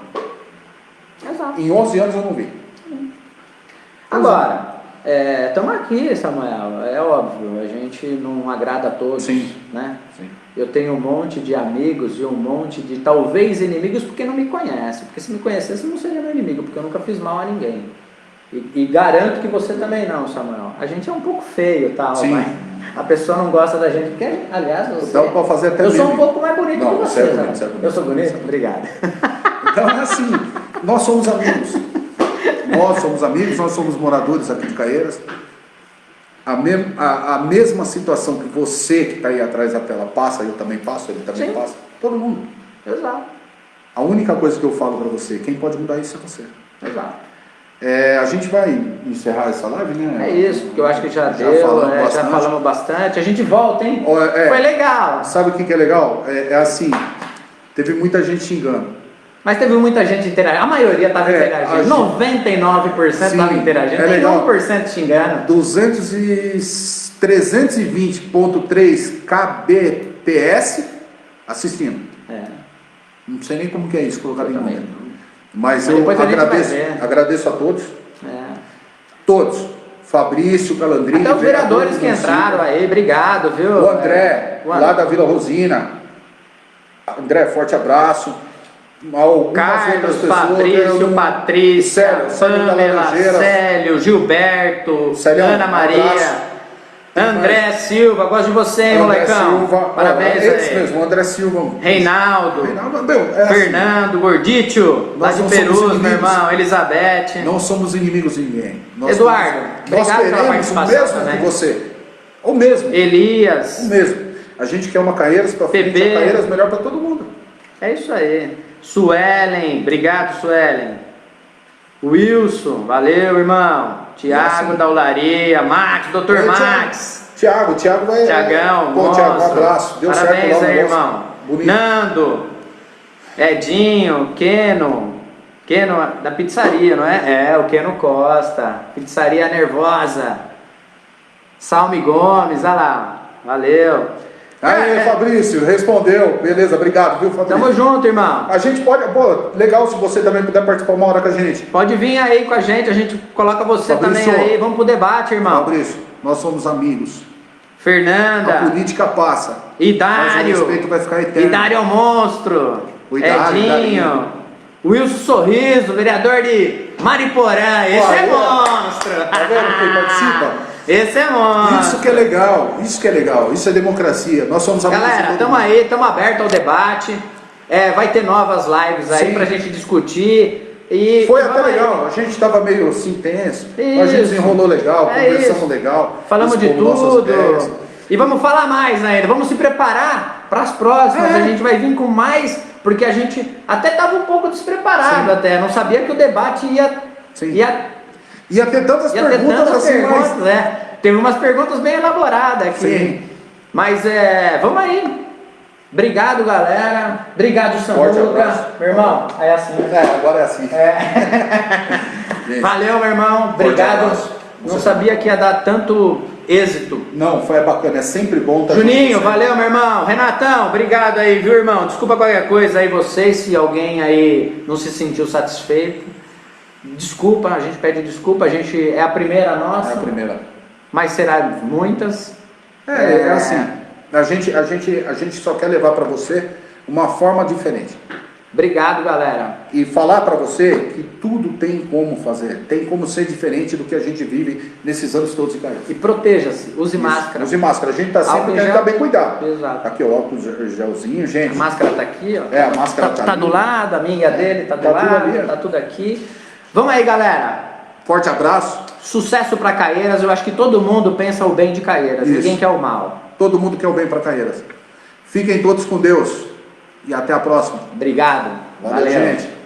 Exato. Em 11 anos eu não vi. Agora, estamos aqui, Samuel, é óbvio, a gente não agrada a todos, Sim. né? Sim. Eu tenho um monte de amigos e um monte de talvez inimigos porque não me conhecem, porque se me conhecesse não seria meu inimigo, porque eu nunca fiz mal a ninguém. E garanto que você também não, Samuel. A gente é um pouco feio, tal, Sim. mas a pessoa não gosta da gente, porque, aliás, você... Dá para fazer até eu sou um meme. pouco mais bonito Não, que você, você é bonito, Samuel. você é bonito. Eu sou bonito? Obrigado. Então é assim, nós somos amigos. Nós somos amigos, nós somos moradores aqui de Caieiras. A mesma situação que você que está aí atrás da tela passa, eu também passo, ele também Sim. passa, todo mundo. Exato. A única coisa que eu falo para você, quem pode mudar isso é você. Exato. A gente vai encerrar essa live, né? É isso, porque eu acho que já deu, já falamos bastante. A gente volta, hein? Foi legal. Sabe o que é legal? É assim, teve muita gente xingando. Mas teve muita gente interagindo, a maioria estava interagindo, 99% estava interagindo, tem 1% xingando. 320.3 kbps assistindo. Não sei nem como que é isso, colocado em número. Mas eu agradeço a todos. Todos. Fabrício, Calandrini. Até os vereadores que entraram aí, obrigado, viu? O André, lá da Vila Rosina. André, forte abraço. Carlos, Fabrício, Patrícia, Pamela, Célio, Gilberto, Ana Maria, André Silva, gosto de você, hein, molecão? Parabéns aí. Mesmo, André Silva. Reinaldo, Fernando, Gorditio, lá de Perus, meu irmão, Elizabeth. Não somos inimigos de ninguém. Eduardo, nós queremos o mesmo que você. O mesmo. Elias. O mesmo. A gente quer uma Caieiras para frente, uma Caieiras melhor para todo mundo. É isso aí. Suelen, obrigado, Suelen. Wilson, valeu, irmão. Tiago da Olaria, Max, Dr. Max. Tiago vai. Tiagão, Tiago, um abraço. Deu parabéns certo aí, irmão. Bonito. Nando, Edinho, Keno da pizzaria, não é? O Keno Costa, Pizzaria Nervosa. Salme Gomes, olha lá, valeu. Aí, Fabrício, respondeu. Beleza, obrigado, viu, Fabrício? Tamo junto, irmão. A gente pode, legal se você também puder participar uma hora com a gente. Pode vir aí com a gente coloca você Fabrício, também aí, vamos pro debate, irmão. Fabrício, nós somos amigos. Fernanda. A política passa. Idário. Mas o respeito vai ficar eterno. Idário é o monstro. Idário, Edinho. Wilson Sorriso, vereador de Mariporã. Esse é monstro. Tá vendo quem participa? Esse é monstro. Isso que é legal, isso é democracia. Nós somos amigos. Galera, estamos abertos ao debate. Vai ter novas lives aí pra gente discutir. Foi até legal, a gente estava meio assim tenso, a gente desenrolou legal, conversamos legal. Falamos de tudo. E vamos falar mais ainda, vamos se preparar para as próximas. A gente vai vir com mais, porque a gente até estava um pouco despreparado, até não sabia que o debate ia ter tantas perguntas assim, Teve umas perguntas bem elaboradas aqui. Sim. Mas vamos aí. Obrigado, galera. Obrigado, Samuca. Meu irmão, é assim. Agora é assim. Valeu, meu irmão. Obrigado. Não sabia que ia dar tanto êxito. Não, foi bacana. É sempre bom estar Juninho, valeu, meu irmão. Renatão, obrigado aí, viu, irmão? Desculpa qualquer coisa aí vocês, se alguém aí não se sentiu satisfeito. Desculpa, a gente pede desculpa. A gente é a primeira nossa. É a primeira. Mas será muitas. É assim. A gente só quer levar para você uma forma diferente. Obrigado, galera. E falar para você que tudo tem como fazer, tem como ser diferente do que a gente vive nesses anos todos de Caieiras. E proteja-se, use Isso, máscara. Use máscara, a gente tá sempre Álcool em querendo gel. estar bem cuidado. Exato. Aqui ó, óculos gelzinho, gente. A máscara tá aqui, ó. É, a máscara tá tá ali. do lado, a minha dele tá do Tá tudo lado, ali, ó. tá tudo aqui. Vamos aí, galera. Forte abraço, Sucesso para Caieiras. Eu acho que todo mundo pensa o bem de Caieiras. Isso. Ninguém quer o mal. todo mundo quer o bem para Caieiras. Fiquem todos com Deus e até a próxima. Obrigado. Valeu, gente.